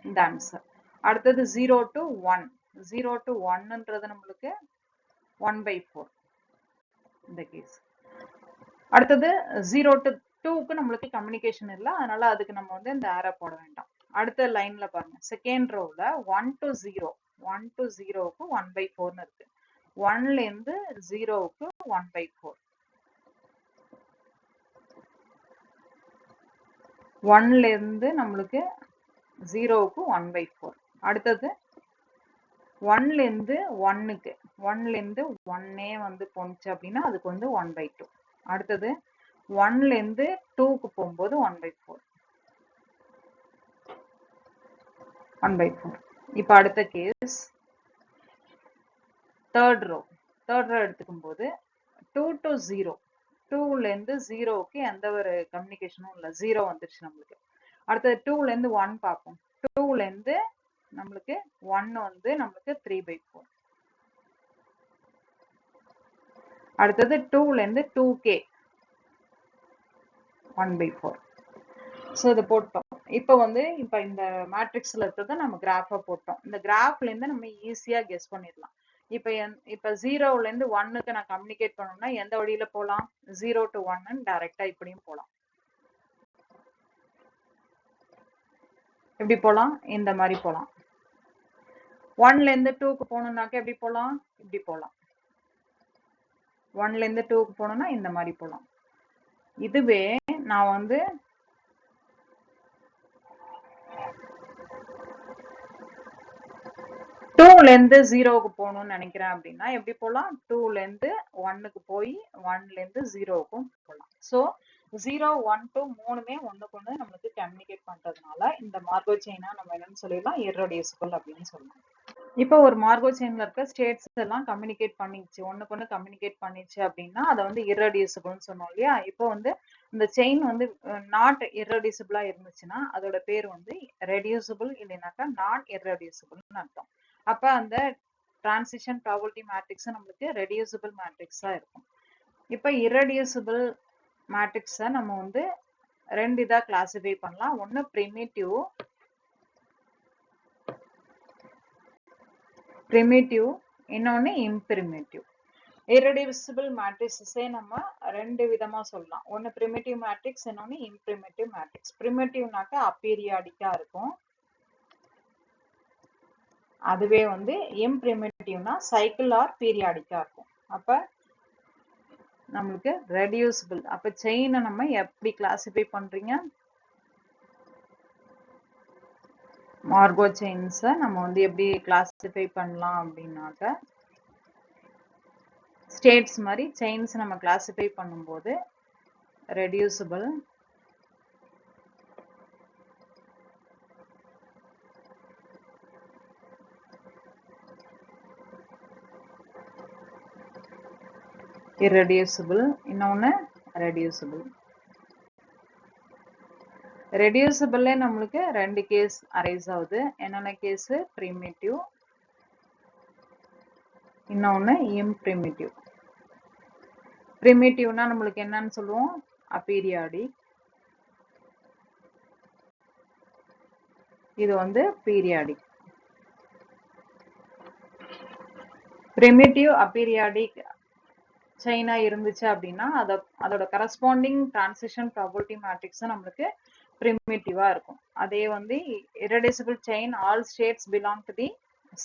இந்த ஆன்சர். அடுத்தது 0 to 1, 0 to 1ன்றது நம்மளுக்கு 1/4 இந்த கேஸ். அடுத்தது 0 to 2க்கு நம்மளுக்கு கம்யூனிகேஷன் இல்லை, அதனால அதுக்கு நம்ம வந்து இந்த ஆரோ போட வேண்டாம். அடுத்த லைன்ல பாருங்க செகண்ட் ரோல 1 to 0, 1 to 0க்கு 1/4ன்னு இருக்கு. 1ல இருந்து 0க்கு 1/4, 1ல இருந்து நம்மளுக்கு 0க்கு 1/4. அடுத்தது 1ல இருந்து 1க்கு, 1ல இருந்து 1ஏ வந்து போனுச்சு அப்படின்னா அதுக்கு வந்து 1/2. அடுத்தது 1ல இருந்து 2க்கு போகும்போது 1/4. 1/4. இப்போ அடுத்த கேஸ் தேர்ட் ரோ எடுத்துக்கும் போது 2 to 0, 2ல இருந்து 0க்கு எந்த ஒரு கம்யூனிகேஷனும் இல்லை, 0 வந்துருச்சு நம்மளுக்கு. அடுத்தது 2ல இருந்து 1 பார்ப்போம். 2ல இருந்து நம்மளுக்கு 1 வந்து நம்மளுக்கு 3/4. அடுத்தது 2ல இருந்து 2k 1/4. ஸோ இதை போட்டோம். இப்போ வந்து இப்போ இந்த மேட்ரிக்ஸ்ல இருக்கிறத நம்ம கிராஃபா போட்டோம். இந்த கிராஃப்ல இருந்து நம்ம ஈஸியா கெஸ் பண்ணிடலாம். இப்போ 0ல இருந்து 1க்கு நான் கம்யூனிகேட் பண்ணணும்னா எந்த வழியில போகலாம்? 0 to 1 டைரக்டா இப்படியும் போகலாம். எப்படி போகலாம்? இந்த மாதிரி போகலாம். 1ல இருந்து 2க்கு போகணும்னாக்க எப்படி போகலாம்? இப்படி போகலாம். 1ல இருந்து 2க்கு போகணும்னா இந்த மாதிரி போகலாம். இதுவே நான் வந்து 2ல இருந்து 0க்கு போகணும்னு நினைக்கிறேன் அப்படின்னா எப்படி போகலாம்? 2ல இருந்து 1க்கு போய் 1ல இருந்து 0க்கும் போகலாம். ஸோ 0, 1, 2 மூணுமே ஒண்ணுக்கு ஒண்ணு நம்மளுக்கு கம்யூனிகேட் பண்றதுனால இந்த மார்கோ செயினா நம்ம என்னன்னு சொல்லிடலாம்? இர்ரெடியூசிபிள் அப்படின்னு சொல்லலாம். இப்போ ஒரு மார்கோ செயின்ல இருக்க ஸ்டேட்ஸ் எல்லாம் கம்யூனிகேட் பண்ணிச்சு, ஒண்ணுக்கு ஒண்ணு கம்யூனிகேட் பண்ணிச்சு அப்படின்னா அதை வந்து இர்ரெடியூசிபிள்னு சொன்னோம் இல்லையா? இப்போ வந்து இந்த செயின் வந்து நாட் இர்ரெடியூசிபிளா இருந்துச்சுன்னா அதோட பேர் வந்து ரெடியூசிபிள், இல்லைனாக்கா நான் இர்ரெடியூசிபிள்னு அர்த்தம். அப்ப அந்த டிரான்சிஷன் ப்ராபபிலிட்டி மேட்ரிக்ஸ் நம்மளுக்கு ரெடியூசிபிள் மேட்ரிக்ஸா இருக்கும். இப்போ இர்ரெடியூசிபிள் மேட்ரிக்ஸை நம்ம வந்து ரெண்டு இதா கிளாசிஃபை பண்ணலாம். ஒன்னு ப்ரிமிட்டிவ், இன்னொன்னு இம்பிரிமிட்டிவ். இர்ரெடியூசிபிள் மேட்ரிக்ஸே நம்ம ரெண்டு விதமா சொல்லலாம். ஒன்னு ப்ரிமிட்டிவ் மேட்ரிக்ஸ், இன்னொன்னு இம்பிரிமிட்டிவ் மேட்ரிக்ஸ். ப்ரிமிட்டிவ்னாக்கா அப்பீரியாடிக்கா இருக்கும். அதுவே வந்து இம்பிரிமிட்டிவ்னா சைக்கிள் ஆர் பீரியாடிக்கா இருக்கும். அப்ப நம்மளுக்கு ரெடியூசிபிள். அப்ப செயினை நம்ம எப்படி கிளாசிஃபை பண்றீங்க? மார்கோ செயின்ஸை நம்ம வந்து எப்படி கிளாசிஃபை பண்ணலாம் அப்படின்னாக்க ஸ்டேட்ஸ் மாதிரி செயின்ஸ் நம்ம கிளாசிஃபை பண்ணும்போது ரெடியூசிபிள், irreducible, இன்னொன்னு ரெடியூசிபிள். ரெடியூசிபிள்ல நம்மளுக்கு ரெண்டு கேஸ் அரைஸ் ஆகுது. என்னென்ன கேஸ்? ப்ரிமிட்டிவ், இன்னொன்னு இம்பிரிமிட்டிவ். ப்ரிமிட்டிவ்னா நம்மளுக்கு என்னன்னு சொல்லுவோம்? அப்பீரியாடிக். இது வந்து பீரியாடிக். ப்ரிமிட்டிவ் அப்பீரியாடிக் செயினா இருந்துச்சு அப்படின்னா அதோட கரஸ்பாண்டிங் டிரான்சிஷன் ப்ராபபிலிட்டி மேட்ரிக்ஸ் நம்மளுக்கு ப்ரிமிட்டிவா இருக்கும். அதே வந்து irreducible chain all states belong to the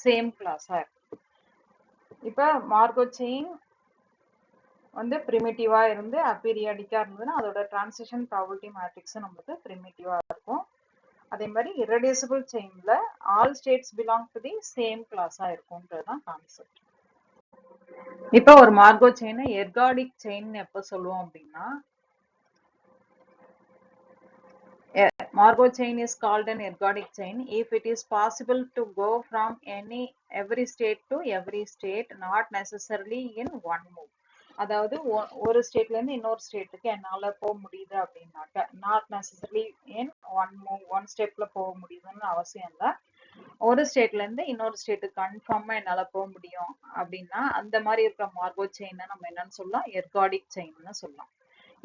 same கிளாஸா இருக்கும். இப்ப மார்கோ செயின் வந்து ப்ரிமிட்டிவா இருந்து அப்பீரியாடிக்கா இருந்ததுன்னா அதோட டிரான்சிஷன் ப்ராபபிலிட்டி மேட்ரிக்ஸ் நம்மளுக்கு ப்ரிமிட்டிவா இருக்கும். அதே மாதிரி இர்ரெடியூசிபிள் செயின்ல all states belong to the same கிளாஸா இருக்கும்ன்றதுதான் கான்செப்ட். இப்ப ஒரு மார்கோ செயினை எர்காடிக் செயின் எப்ப சொல்லுவோம் அப்படின்னா, Margo chain is called an ergodic chain if it is possible to go from every state to every state, not necessarily in one move. அதாவது ஒரு ஸ்டேட்ல இருந்து இன்னொரு ஸ்டேட்டுக்கு என்னால போக முடியுது அப்படின்னாக்க not necessarily in one move, one ஸ்டெப்ல போக முடியுதுன்னு அவசியம் இல்லை. ஒரு ஸ்டேட்ல இருந்து இன்னொரு ஸ்டேட்டுக்கு கன்ஃபார்மா என்னால போக முடியும் அப்படின்னா அந்த மாதிரி இருக்கிற மார்கோ செயினை நம்ம என்னன்னு சொல்லலாம்? எர்காடிக் செயின்னு சொல்லலாம்.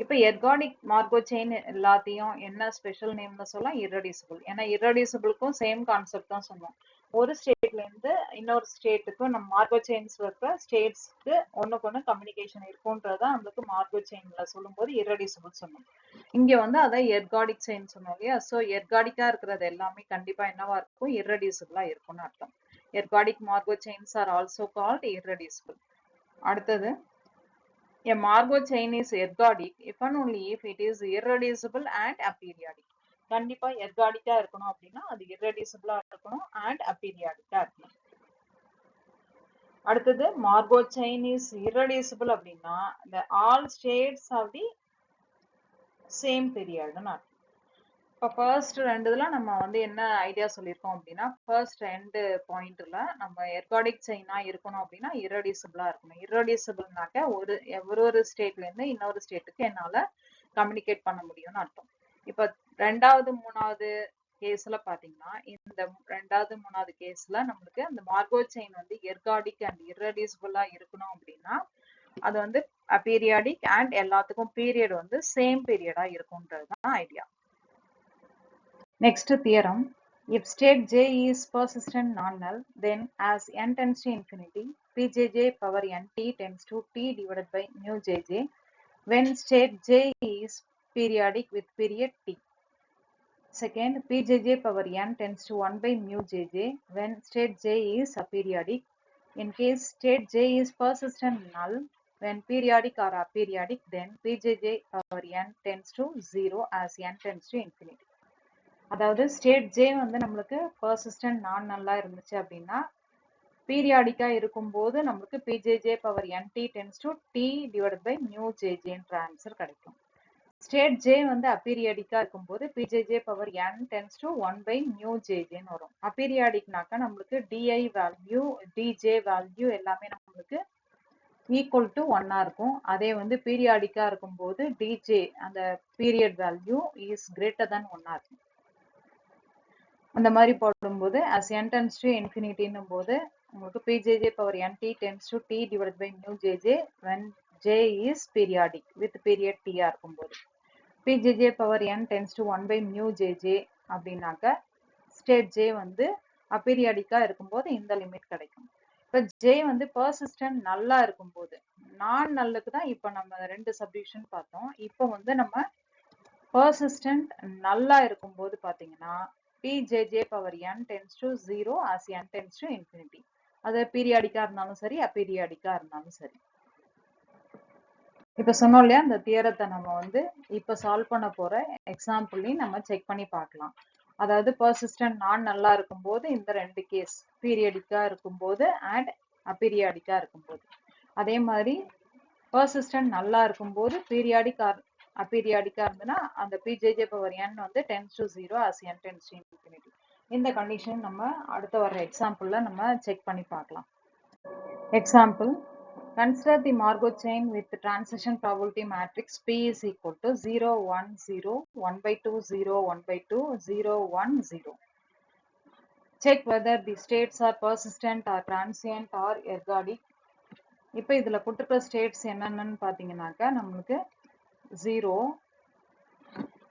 இப்ப எர்காடிக் மார்கோ செயின் எல்லாத்தையும் என்ன ஸ்பெஷல் நேம்ல சொல்லலாம்? இர்ரெடியூசிபிள். ஏன்னா இர்ரெடியூசிபிளுக்கும் சேம் கான்செப்ட் தான் சொன்னோம். ஒரு ஸ்டேட்ல இருந்து இன்னொரு ஸ்டேட்டுக்கு நம்ம மார்கோ செயின்ஸ் இருக்கிற ஸ்டேட்ஸ்க்கு ஒண்ணுக்கு ஒண்ணு கம்யூனிகேஷன் இருக்கும்ன்றதான் நம்மளுக்கு மார்கோ செயின்ல சொல்லும்போது இர்ரெடியூசிபிள் சொன்னோம். இங்க வந்து அதை எர்காடிக் செயின் சொன்னோம் இல்லையா? சோ எர்காடிக்கா இருக்கிறது எல்லாமே கண்டிப்பா என்னவா இருக்கும்? இர்ரெடியூசிபிளா இருக்கும்னு அர்த்தம். Ergodic Markov chains are also called irreducible. அடுத்தது, a Margo chain is ergodic if and only if it is irreducible and aperiodic. கண்டிப்பா எர்காடிக்கா இருக்கணும் அப்படின்னா அது irreducible இருக்கணும் and aperiodic இருக்கணும். அடுத்தது Margo chain is irreducible அப்படின்னா the all states of the same period. இப்போ ஃபர்ஸ்ட் ரெண்டு இதுல நம்ம வந்து என்ன ஐடியா சொல்லியிருக்கோம் அப்படின்னா, ஃபர்ஸ்ட் ரெண்டு பாயிண்ட்ல நம்ம எர்காடிக் செயினா இருக்கணும் அப்படின்னா இரடியூசிபிளா இருக்கணும். இரடியூசிபிள்னாக்க ஒரு ஸ்டேட்ல இருந்து இன்னொரு ஸ்டேட்டுக்கு என்னால கம்யூனிகேட் பண்ண முடியும்னு அர்த்தம். இப்போ ரெண்டாவது மூணாவது கேஸ்ல பாத்தீங்கன்னா, இந்த ரெண்டாவது மூணாவது கேஸ்ல நம்மளுக்கு அந்த மார்கோ செயின் வந்து எர்காடிக் அண்ட் இரடியூசிபிளா இருக்கணும் அப்படின்னா அது வந்து பீரியாடிக் அண்ட் எல்லாத்துக்கும் பீரியட் வந்து சேம் பீரியடா இருக்கும்ன்றது தான் idea. Next theorem, if state J is persistent non-null, then as n tends to infinity, Pjj power nt tends to t divided by mu jj when state J is periodic with period t. Second, Pjj power n tends to 1 by mu jj when state J is aperiodic. In case state J is persistent null, when periodic or aperiodic, then Pjj power n tends to 0 as n tends to infinity. அதாவது state J வந்து நம்மளுக்கு persistent நான் நல்லா இருந்துச்சு அப்படின்னா பீரியாடிக்கா இருக்கும்போது நம்மளுக்கு PJJ power ND tends to D divide by mu ஜேஜேன்ற ஆன்சர் கிடைக்கும். ஸ்டேட் ஜே வந்து அப்பீரியாடிக்கா இருக்கும்போது PJJ power N tends to 1 by mu ஜேஜேன்னு வரும். அப்பீரியாடிக்னாக்கா நம்மளுக்கு டிஐ வேல்யூ டிஜே வேல்யூ எல்லாமே நம்மளுக்கு ஈக்குவல் டு 1 இருக்கும். அதே வந்து பீரியாடிக்கா இருக்கும்போது டிஜே அந்த period value is greater than 1 இருக்கும். அந்த மாதிரி போடும்போது as n tends to infinity ன்னும் போது உங்களுக்கு pjj power nt tends to t divided by mu jj when j is periodic with period t இருக்கும்போது pjj power n tends to 1 by mu jj அப்படின்னாக்க state j வந்து அப்பீரியாடிக்கா இருக்கும்போது இந்த limit கிடைக்கும். இப்போ j வந்து பர்சிஸ்டன்ட் நல்லா இருக்கும்போது நான் நல்லுக்கு தான் இப்போ நம்ம ரெண்டு சப்டிவிஷன் பார்த்தோம். இப்போ வந்து நம்ம பர்சிஸ்டன்ட் நல்லா இருக்கும்போது பார்த்தீங்கன்னா pjj power n tends to 0 as n tends to infinity. அது பீரியாடிக்கா இருந்தாலும் சரி அப்பீரியாடிக்கா இருந்தாலும் சரி. இப்ப சொன்னோம் இல்லையா இந்த தியரத்தை நம்ம வந்து இப்ப சால்வ் பண்ண போற எக்ஸாம்பிளையும் நம்ம செக் பண்ணி பார்க்கலாம். அதாவது பர்சிஸ்டன்ட் நான் நல்லா இருக்கும்போது இந்த ரெண்டு கேஸ் பீரியாடிக்கா இருக்கும்போது அண்ட் அப்பீரியாடிக்கா இருக்கும்போது, அதே மாதிரி பர்சிஸ்டன்ட் நல்லா இருக்கும்போது பீரியாடிக் அப்பீரியாடிக்கா இருந்ததுன்னா அந்த pjj power n வந்து tends to 0 as n tends to infinity. இந்த கண்டிஷன் நம்ம அடுத்த வர எக்ஸாம்பிள்ல நம்ம செக் பண்ணி பார்க்கலாம். Example, consider the Markov chain with the transition probability matrix P is equal to 0 1 0 1 by 2 0 1 by 2 0 1 0. Check whether the states are persistent or transient or ergodic. இப்போ இதுல கொடுத்துருக்க ஸ்டேட்ஸ் என்னென்னு பார்த்தீங்கன்னாக்கா நம்மளுக்கு 0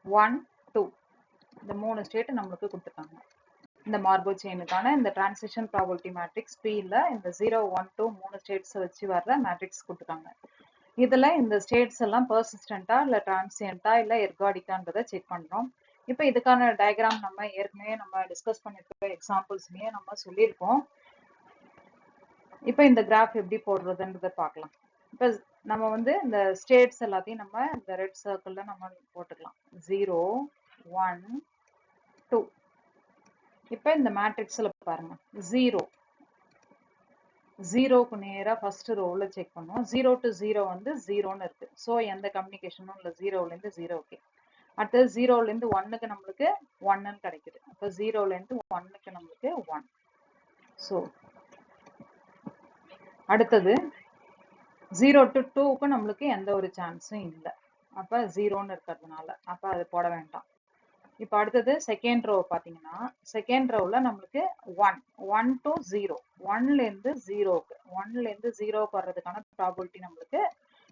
1 2 இந்த மூணு ஸ்டேட் நம்மளுக்கு கொடுத்துருக்காங்க. இந்த மார்கோ செயினுக்கான இந்த டிரான்சிஷன் ப்ராபபிலிட்டி மேட்ரிக்ஸ் P-ல இந்த 0 1 2 மூணு ஸ்டேட்ஸ் வச்சு வர்ற மேட்ரிக்ஸ் கொடுத்துருக்காங்க. இதுல இந்த ஸ்டேட்ஸ் எல்லாம் பர்சிஸ்டண்டா இல்ல டிரான்சியண்டா இல்ல எர்காடிக்கான்றதை செக் பண்றோம். இப்போ இதுக்கான டயக்ராம் நம்ம ஏற்கனவே நம்ம டிஸ்கஸ் பண்ணிருக்க எக்ஸாம்பிள்ஸ்லயே நம்ம சொல்லியிருக்கோம். இப்போ இந்த கிராஃப் எப்படி போடுறதுன்றதை பார்க்கலாம். இப்போ நம்ம வந்து இந்த ஸ்டேட்ஸ் எல்லாத்தையும் நம்ம இந்த ரெட் சர்க்கிள்ல நம்ம போட்டுக்கலாம். 0 1 2. இப்போ இந்த மேட்ரிக்ஸ்ல பாருங்க 0 0க்கு நேரா ஃபர்ஸ்ட் ரோல செக் பண்ணுவோம். 0 to 0 வந்து 0ன்னு இருக்கு. ஸோ எந்த கம்யூனிகேஷனும் இல்லை 0ல இருந்து 0க்கு. அடுத்தது 0ல இருந்து 1க்கு நம்மளுக்கு 1ன்னு கிடைக்குது. அப்போ 0ல இருந்து 1க்கு நம்மளுக்கு 1. ஸோ அடுத்தது 0 to 2க்கு நம்மளுக்கு எந்த ஒரு சான்ஸும் இல்லை. அப்போ 0ன்னு இருக்கிறதுனால அப்போ அது போட வேண்டாம். இப்போ அடுத்தது செகண்ட் ரோ பார்த்தீங்கன்னா செகண்ட் ரோவில் நம்மளுக்கு 1 to 0 1லேருந்து 0க்கு 1லேருந்து 0க்கு வர்றதுக்கான ப்ராபபிலிட்டி நம்மளுக்கு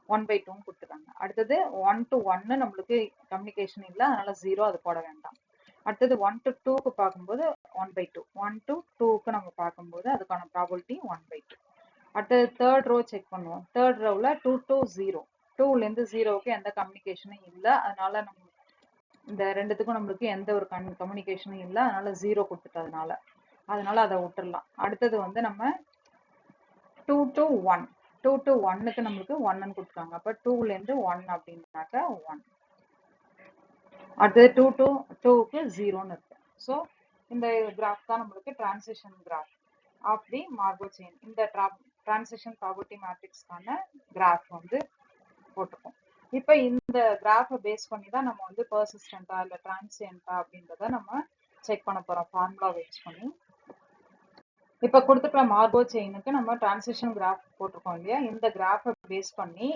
1/2ன்னு கொடுத்துருக்காங்க. அடுத்தது 1 to 1 நம்மளுக்கு கம்யூனிகேஷன் இல்லை, அதனால 0 அது போட வேண்டாம். அடுத்தது 1 to 2க்கு பார்க்கும்போது 1/2 1 to 2க்கு நம்ம பார்க்கும்போது அதுக்கான ப்ராபபிலிட்டி 1/2. அடுத்தது தேர்ட் ரோ செக் பண்ணுவோம். தேர்ட் ரோவில் 2 to 0 2லேருந்து 0க்கு எந்த கம்யூனிகேஷனும் இல்லை, அதனால நம்ம இந்த ரெண்டுத்துக்கும் நம்மளுக்கு எந்த ஒரு கம்யூனிகேஷனும் இல்லை, அதனால 0 கொடுத்துட்டதுனால அதை விட்டுடலாம். அடுத்தது வந்து நம்ம 2 to 1 2 to 1க்கு நம்மளுக்கு 1ன்னு கொடுத்துருக்காங்க. அப்போ 2லேருந்து 1 அப்படின்னாக்கா 1. அடுத்தது 2 to 2க்கு 0ன்னு இருக்கு. ஸோ இந்த கிராஃப் தான் நம்மளுக்கு transition graph of the Markov chain. இந்த டிரான்சிஷன் ப்ராபபிலிட்டி மேட்ரிக்ஸ்க்கான கிராஃப் வந்து போட்டிருக்கோம். இப்போ இந்த கிராஃபை பேஸ் பண்ணி தான் நம்ம வந்து பர்சிஸ்டண்டா இல்லை டிரான்சியண்டா அப்படின்றத நம்ம செக் பண்ண போறோம் ஃபார்முலா யூஸ் பண்ணி. இப்போ கொடுத்துருக்க மார்கோ செயினுக்கு நம்ம டிரான்சிஷன் கிராஃப் போட்டிருக்கோம் இல்லையா, இந்த கிராஃபை பேஸ் பண்ணி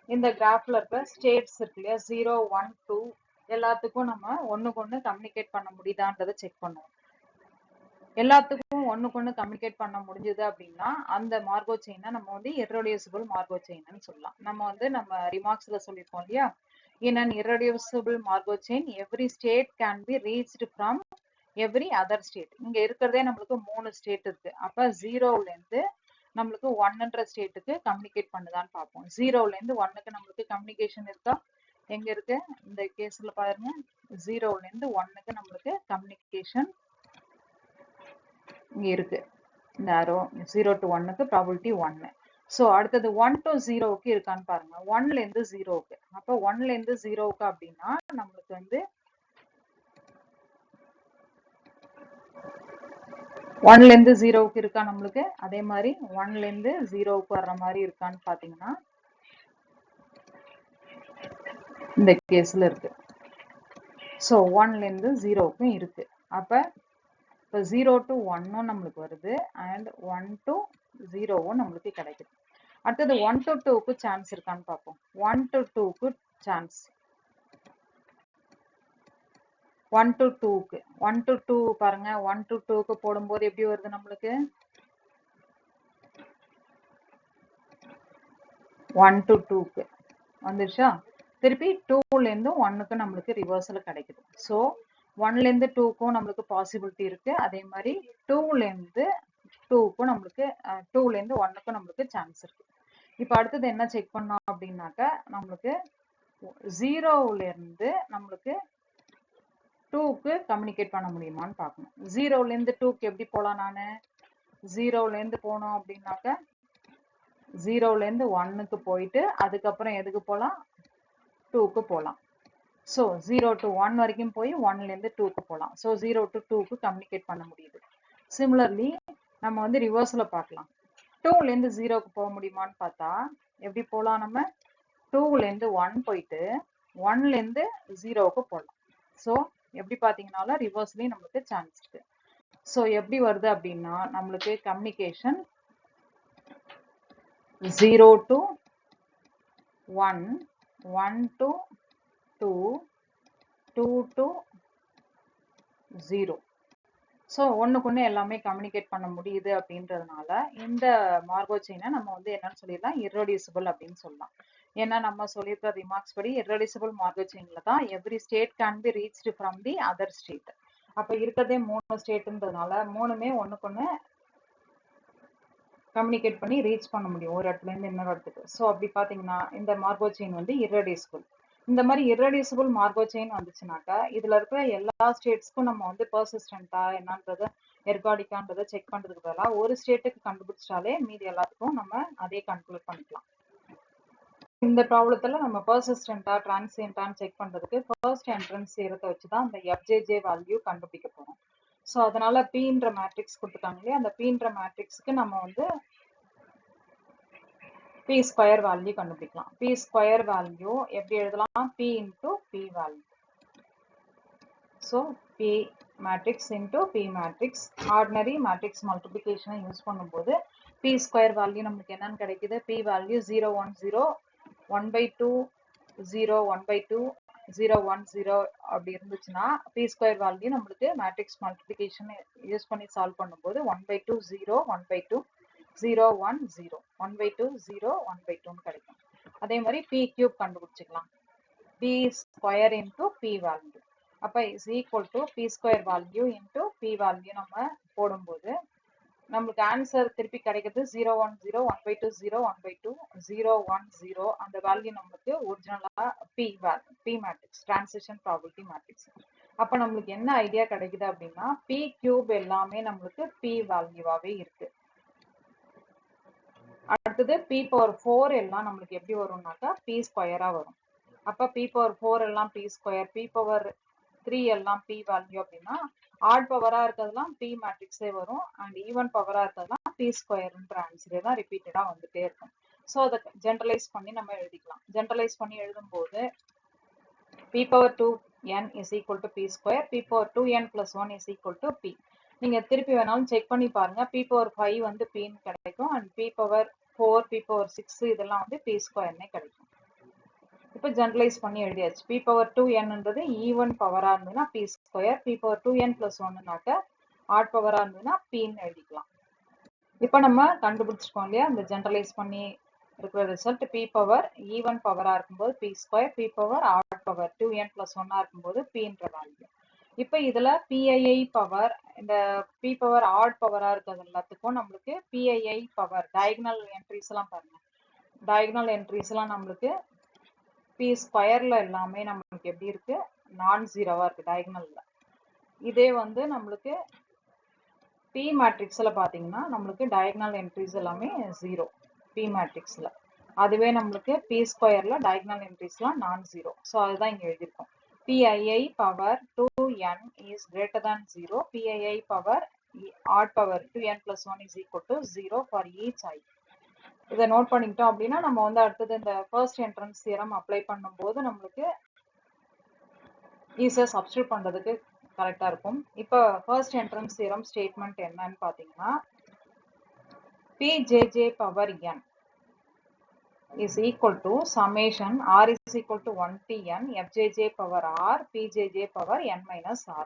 இந்த கிராஃப்ல இருக்க ஸ்டேட்ஸ் இருக்கு இல்லையா 0, 1, 2 எல்லாத்துக்கும் நம்ம ஒண்ணுக்கு ஒண்ணு கம்யூனிகேட் பண்ண முடியுதான்றதை செக் பண்ணுவோம். எல்லாத்துக்கும் ஒண்ணுக்கு ஒண்ணு கம்யூனிகேட் பண்ண முடிஞ்சது அப்படின்னா அந்த மார்கோ செயினை நம்ம வந்து irreducible மார்கோ செயின்னு சொல்லலாம். நம்ம வந்து நம்ம ரிமார்க்ஸ்ல சொல்லியிருக்கோம் இல்லையா, in an irreducible margaux chain every state can be reached from every other state. இங்க இருக்கிறதே நம்மளுக்கு 3 ஸ்டேட் இருக்கு. அப்ப 0ல இருந்து நம்மளுக்கு 1ன்ற ஸ்டேட்டுக்கு கம்யூனிகேட் பண்ணுதான்னு பார்ப்போம். 0ல இருந்து 1க்கு நம்மளுக்கு கம்யூனிகேஷன் இருக்கா? எங்க இருக்கு? இந்த கேஸ்ல பாருங்க, 0ல இருந்து 1க்கு நம்மளுக்கு கம்யூனிகேஷன் இங்க இருக்கு. இந்த arrow 0 to 1க்கு ப்ராபபிலிட்டி 1. ஸோ அடுத்தது 1 to 0க்கு இருக்கான்னு பாருங்க. 1ல இருந்து 0க்கு. அப்போ 1ல இருந்து 0க்கு அப்படின்னா நம்மளுக்கு வந்து 1ல இருந்து 0க்கு இருக்கா நம்மளுக்கு. அதே மாதிரி 1ல இருந்து 0க்கு வர்ற மாதிரி இருக்கான்னு பாத்தீங்கன்னா இந்த கேஸ்ல இருக்கு. ஸோ 1ல இருந்து 0க்கும் இருக்கு. அப்ப இப்போ 0 to 1ம் நம்மளுக்கு வருது அண்ட் 1 to 0வும் நம்மளுக்கு கிடைக்குது. அடுத்தது 1 to 2க்கு சான்ஸ் இருக்கான்னு பார்ப்போம். 1 to 2க்கு சான்ஸ் 1 to 2க்கு 1 to 2 பாருங்க. 1 to 2க்கு போடும்போது எப்படி வருது நம்மளுக்கு? 1 to 2க்கு வந்துருச்சா? திருப்பி 2ல இருந்து 1க்கு நம்மளுக்கு ரிவர்சல் கிடைக்குது. ஸோ 1ல இருந்து 2க்கும் நம்மளுக்கு பாசிபிலிட்டி இருக்கு. அதே மாதிரி 2ல இருந்து 2க்கும் நம்மளுக்கு 2ல இருந்து 1க்கும் நம்மளுக்கு சான்ஸ் இருக்கு. இப்போ அடுத்தது என்ன செக் பண்ணோம் அப்படின்னாக்க நம்மளுக்கு 0ல இருந்து நம்மளுக்கு 2க்கு கம்யூனிகேட் பண்ண முடியுமான்னு பார்க்கணும். 0ல இருந்து 2க்கு எப்படி போலாம்? நானு 0ல இருந்து போனோம் அப்படின்னாக்க 0ல இருந்து 1க்கு போயிட்டு அதுக்கப்புறம் எதுக்கு போலாம்? 2க்கு போலாம். ஸோ 0 to 1 வரைக்கும் போய் 1ல இருந்து 2க்கு போலாம். ஸோ 0 to 2க்கு கம்யூனிகேட் பண்ண முடியுது. சிமிலர்லி நம்ம வந்து ரிவர்ஸ்ல பார்க்கலாம். 2ல இருந்து 0க்கு போக முடியுமான்னு பார்த்தா எப்படி போலாம்? நம்ம 2ல இருந்து 1 போயிட்டு 1ல இருந்து 0க்கு போகலாம். ஸோ எப்படி பார்த்தீங்கன்னாலும் ரிவர்ஸ்லயும் நம்மளுக்கு சான்ஸ் இருக்கு. ஸோ எப்படி வருது அப்படின்னா நம்மளுக்கு communication 0 to 1, 1 to 2, 2 to 0. So ஒன்றுக்கு ஒன்று எல்லாமே கம்யூனிகேட் பண்ண முடியுது அப்படின்றதுனால இந்த மார்கோ செயினை நம்ம வந்து என்னன்னு சொல்லிடலாம்? irreducible அப்படின்னு சொல்லலாம். ஏன்னா நம்ம சொல்லியிருக்கிற ரிமார்க்ஸ் படி irreducible மார்கோ செயின்ல தான் every state can be reached from the other state. அப்போ இருக்கிறதே 3 ஸ்டேட்டுன்றதுனால மூணுமே ஒன்றுக்கு ஒன்று கம்யூனிகேட் பண்ணி ரீச் பண்ண முடியும் ஒரு இடத்துல இருந்து இன்னொரு இடத்துக்கு. ஸோ அப்படி பார்த்தீங்கன்னா இந்த மார்கோ செயின் வந்து irreducible. இந்த மாதிரி irreducible மார்கோ செயின் வந்துச்சுனாக்கா இதுல இருக்கிற எல்லா ஸ்டேட்ஸ்க்கும் நம்ம வந்து பர்சிஸ்டண்டா என்னன்றத எர்காடிக்கான்றதை செக் பண்றதுக்கு பதிலாக ஒரு ஸ்டேட்டுக்கு கண்டுபிடிச்சாலே மீதி எல்லாத்துக்கும் நம்ம அதே கன்க்ளூட் பண்ணிக்கலாம். இந்த ப்ராப்ளத்துல நம்ம பர்சிஸ்டண்டா டிரான்சியண்டான்னு செக் பண்றதுக்கு ஃபர்ஸ்ட் என்ட்ரன்ஸ் தியரத்தை வச்சு தான் அந்த FJJ வேல்யூ கண்டுபிடிக்க போறோம். ஸோ அதனால Pன்ற மேட்ரிக்ஸ் கொடுத்துருக்காங்க இல்லையா, அந்த Pன்ற மேட்ரிக்ஸ்க்கு நம்ம வந்து P ஸ்கொயர் வேல்யூ கண்டுபிடிக்கலாம். P ஸ்கொயர் வேல்யூ எப்படி எழுதலாம்? P into P வேல்யூ. So P matrix into P matrix ordinary matrix மல்டிபிளிகேஷனை யூஸ் பண்ணும்போது P ஸ்கொயர் வேல்யூ நம்மளுக்கு என்னன்னு கிடைக்குது? P வேல்யூ 0, 1, 0, 1/2, 0, 1/2, 0, 1, 0 அப்படி இருந்துச்சுன்னா P ஸ்கொயர் வேல்யூ நம்மளுக்கு மேட்ரிக்ஸ் மல்டிபிளிகேஷன் யூஸ் பண்ணி சால்வ் பண்ணும்போது 1/2, 0, 1/2, 0, 1, 0, 1/2, 0, 1/2 கிடைக்கும். அதே மாதிரி P கியூப் கண்டுபிடிச்சிக்கலாம். P square into P value. அப்ப is equal to P square value into P value நம்ம போடும்போது நம்மளுக்கு ஆன்சர் திருப்பி கிடைக்கிறது 0, 1, 0, 1/2, 0, 1/2, 0, 1, 0. அந்த வேல்யூ நம்மளுக்கு ஒரிஜினலா P matrix transition probability matrix. அப்ப நம்மளுக்கு என்ன ஐடியா கிடைக்குது அப்படின்னா P கியூப் எல்லாமே நம்மளுக்கு P வேல்யூவாவே இருக்கு. அடுத்தது P பவர் 4 எல்லாம் நம்மளுக்கு எப்படி வரும்னாக்கா P ஸ்கொயரா வரும். அப்ப P பவர் 4 எல்லாம் P ஸ்கொயர், P பவர் 3 எல்லாம் P வேல்யூ அப்படின்னா ஆட் பவரா இருக்கிறதுலாம் P மேட்ரிக்ஸே வரும் அண்ட் ஈவன் பவரா இருக்கிறதுலாம் P ஸ்கொயர்ன்ற ஆன்சரே தான் ரிப்பீட்டடா வந்துட்டே இருக்கும். ஸோ அதை ஜென்ரலைஸ் பண்ணி நம்ம எழுதிக்கலாம். ஜென்ரலைஸ் பண்ணி எழுதும்போது p power 2n is equal to p square, p power 2n plus 1 is equal to p. நீங்க திருப்பி வேணாலும் செக் பண்ணி பாருங்க. p power 5 வந்து p ன்னு கிடைக்கும், and p power 4, p power 6 இதெல்லாம் வந்து p square னே கிடைக்கும். இப்போ ஜென்ரலைஸ் பண்ணி எழுதியாச்சு. p power 2nன்றது ஈவன் பவரா இருந்ததுன்னா p square, p power 2n plus 1னாக்க ஆட் பவரா இருந்ததுன்னா p ன்னு எழுதிக்கலாம். இப்போ நம்ம கண்டுபிடிச்சிருக்கோம் இல்லையா, இந்த ஜென்ரலைஸ் பண்ணி இருக்கிற ரிசல்ட் p பவர் ஈவன் பவரா இருக்கும்போது p square, p power add power 2n plus 1 இருக்கும்போது pன்ற வேல்யூ. இப்போ இதுல PII பவர், இந்த p பவர் ஆட் பவரா இருக்கிறது எல்லாத்துக்கும் நம்மளுக்கு PII பவர் டயகனல் என்ட்ரிஸ் எல்லாம் பாருங்க. டயகனல் என்ட்ரிஸ் எல்லாம் நம்மளுக்கு p ஸ்கொயர்ல எல்லாமே நம்மளுக்கு எப்படி இருக்கு, நான் ஜீரோவா இருக்கு டயகனல்ல. இதே வந்து நம்மளுக்கு p மேட்ரிக்ஸ்ல பாத்தீங்கன்னா நம்மளுக்கு டயகனல் என்ட்ரிஸ் எல்லாமே ஜீரோ p மேட்ரிக்ஸ்ல. அதுவே நம்மளுக்கு p ஸ்கொயர்ல டயகனல் என்ட்ரிஸ்லாம் நான் ஜீரோ. ஸோ அதுதான் இங்க எழுதியிருக்கோம். PII power 2n is greater than 0, PII power add power 2n plus 1 is equal to 0 for each i. இதை நோட் பண்ணிக்கிட்டோம் அப்படின்னா நம்ம வந்து அடுத்தது இந்த ஃபர்ஸ்ட் என்ட்ரன்ஸ் தியரம் அப்ளை பண்ணும்போது நம்மளுக்கு ஈஸியாக சப்ஸ்டியூட் பண்ணுறதுக்கு கரெக்டாக இருக்கும். இப்போ ஃபர்ஸ்ட் என்ட்ரன்ஸ் தியரம் ஸ்டேட்மெண்ட் என்னன்னு பார்த்தீங்கன்னா, pjj power n is equal to summation r is equal to 1tn fjj power r pjj power n minus r.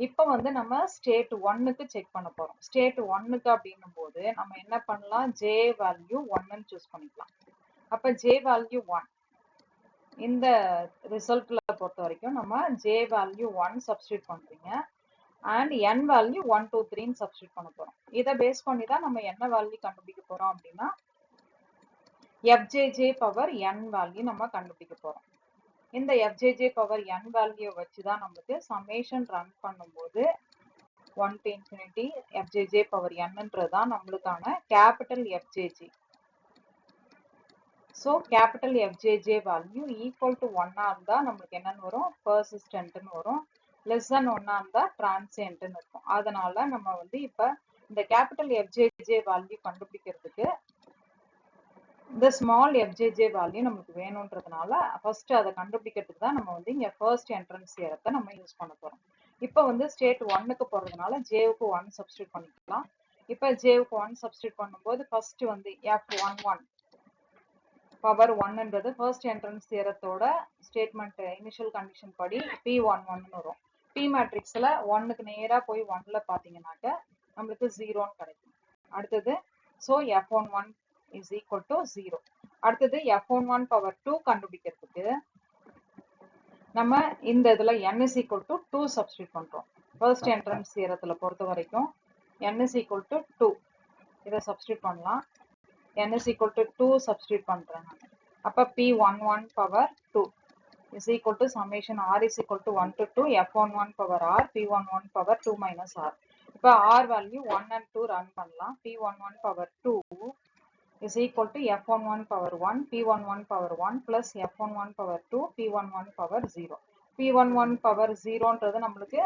இப்போ வந்து நம்ம ஸ்டேட் 1க்கு செக் பண்ண போறோம். ஸ்டேட் 1க்கு அப்படின்னும் போது நம்ம என்ன பண்ணலாம், j வேல்யூ 1ன்னு சூஸ் பண்ணிக்கலாம். அப்ப j வேல்யூ 1 இந்த ரிசல்ட்ல பொறுத்த வரைக்கும் நம்ம j வேல்யூ 1 சப்ஸ்டியூட் பண்றீங்க, அண்ட் n வேல்யூ 1 2 3 சப்ஸ்டியூட் பண்ண போறோம். இதை பேஸ் பண்ணி தான் நம்ம என்ன வேல்யூ கண்டுபிடிக்க போறோம் அப்படின்னா fjj பவர் n வேல்யூ நம்ம கண்டுபிடிக்க போறோம். இந்த fjj பவர் n வேல்யூ வச்சு தான் நமக்கு சம்மேஷன் ரன் பண்ணும்போது 1 to infinity fjj பவர் nன்றது தான் நம்மளுக்கான capital fjj. So capital fjj value equal to 1 இருந்தா நம்மளுக்கு என்னன்னு வரும், பெர்சிஸ்டன்ட்னு வரும். லெஸ் தென் 1 இருந்தா டிரான்சியன்ட்னு இருக்கும். அதனால நம்ம வந்து இப்ப இந்த கேபிட்டல் fjj வேல்யூ கண்டுபிடிக்கிறதுக்கு இந்த ஸ்மால் fjj வேல்யூ நமக்கு வேணும்ன்றதுனால ஃபர்ஸ்ட் அதை கண்டுபிடிக்கிறதுக்கு தான் நம்ம வந்து இங்க ஃபர்ஸ்ட் என்ட்ரன்ஸ் தியரத்தை நம்ம யூஸ் பண்ண போறோம். இப்போ வந்து ஸ்டேட் 1க்கு போறதுனால jக்கு 1 சப்ஸ்டியூட் பண்ணிக்கலாம். இப்போ jக்கு 1 சப்ஸ்டியூட் பண்ணும்போது ஃபர்ஸ்ட் வந்து f11 பவர் 1ன்றது ஃபர்ஸ்ட் என்ட்ரன்ஸ் தியரத்தோட ஸ்டேட்மெண்ட் இனிஷியல் கண்டிஷன் படி p11 வரும். p மேட்ரிக்ஸ்ல 1க்கு நேரா போய் 1ல பாத்தீங்கன்னாக்க நம்மளுக்கு 0ன்னு கிடைக்கும். அடுத்தது so f11 is equal to 0. அடுத்தது f11 power 2 கண்டுபிடிக்கிறதுக்கு நம்ம இந்த இதுல n is equal to 2 substitute பண்றோம். ஃபர்ஸ்ட் என்ட்ரன்ஸ் தியரத்துல பொறுத்த வரைக்கும் n is equal to 2 இதை சப்ஸ்டியூட் பண்ணலாம். n is equal to 2 substitute பண்றேன். அப்ப p11 power 2 is equal to summation r is equal to 1 to 2 f11 power r p11 power 2 minus r. இப்ப r value 1 and 2 run பண்ணலாம். p11 power 2 is equal to f11 power 1 p11 power 1 plus f11 power 2 p11 power 0. p11 power 0ன்றது நம்மளுக்கு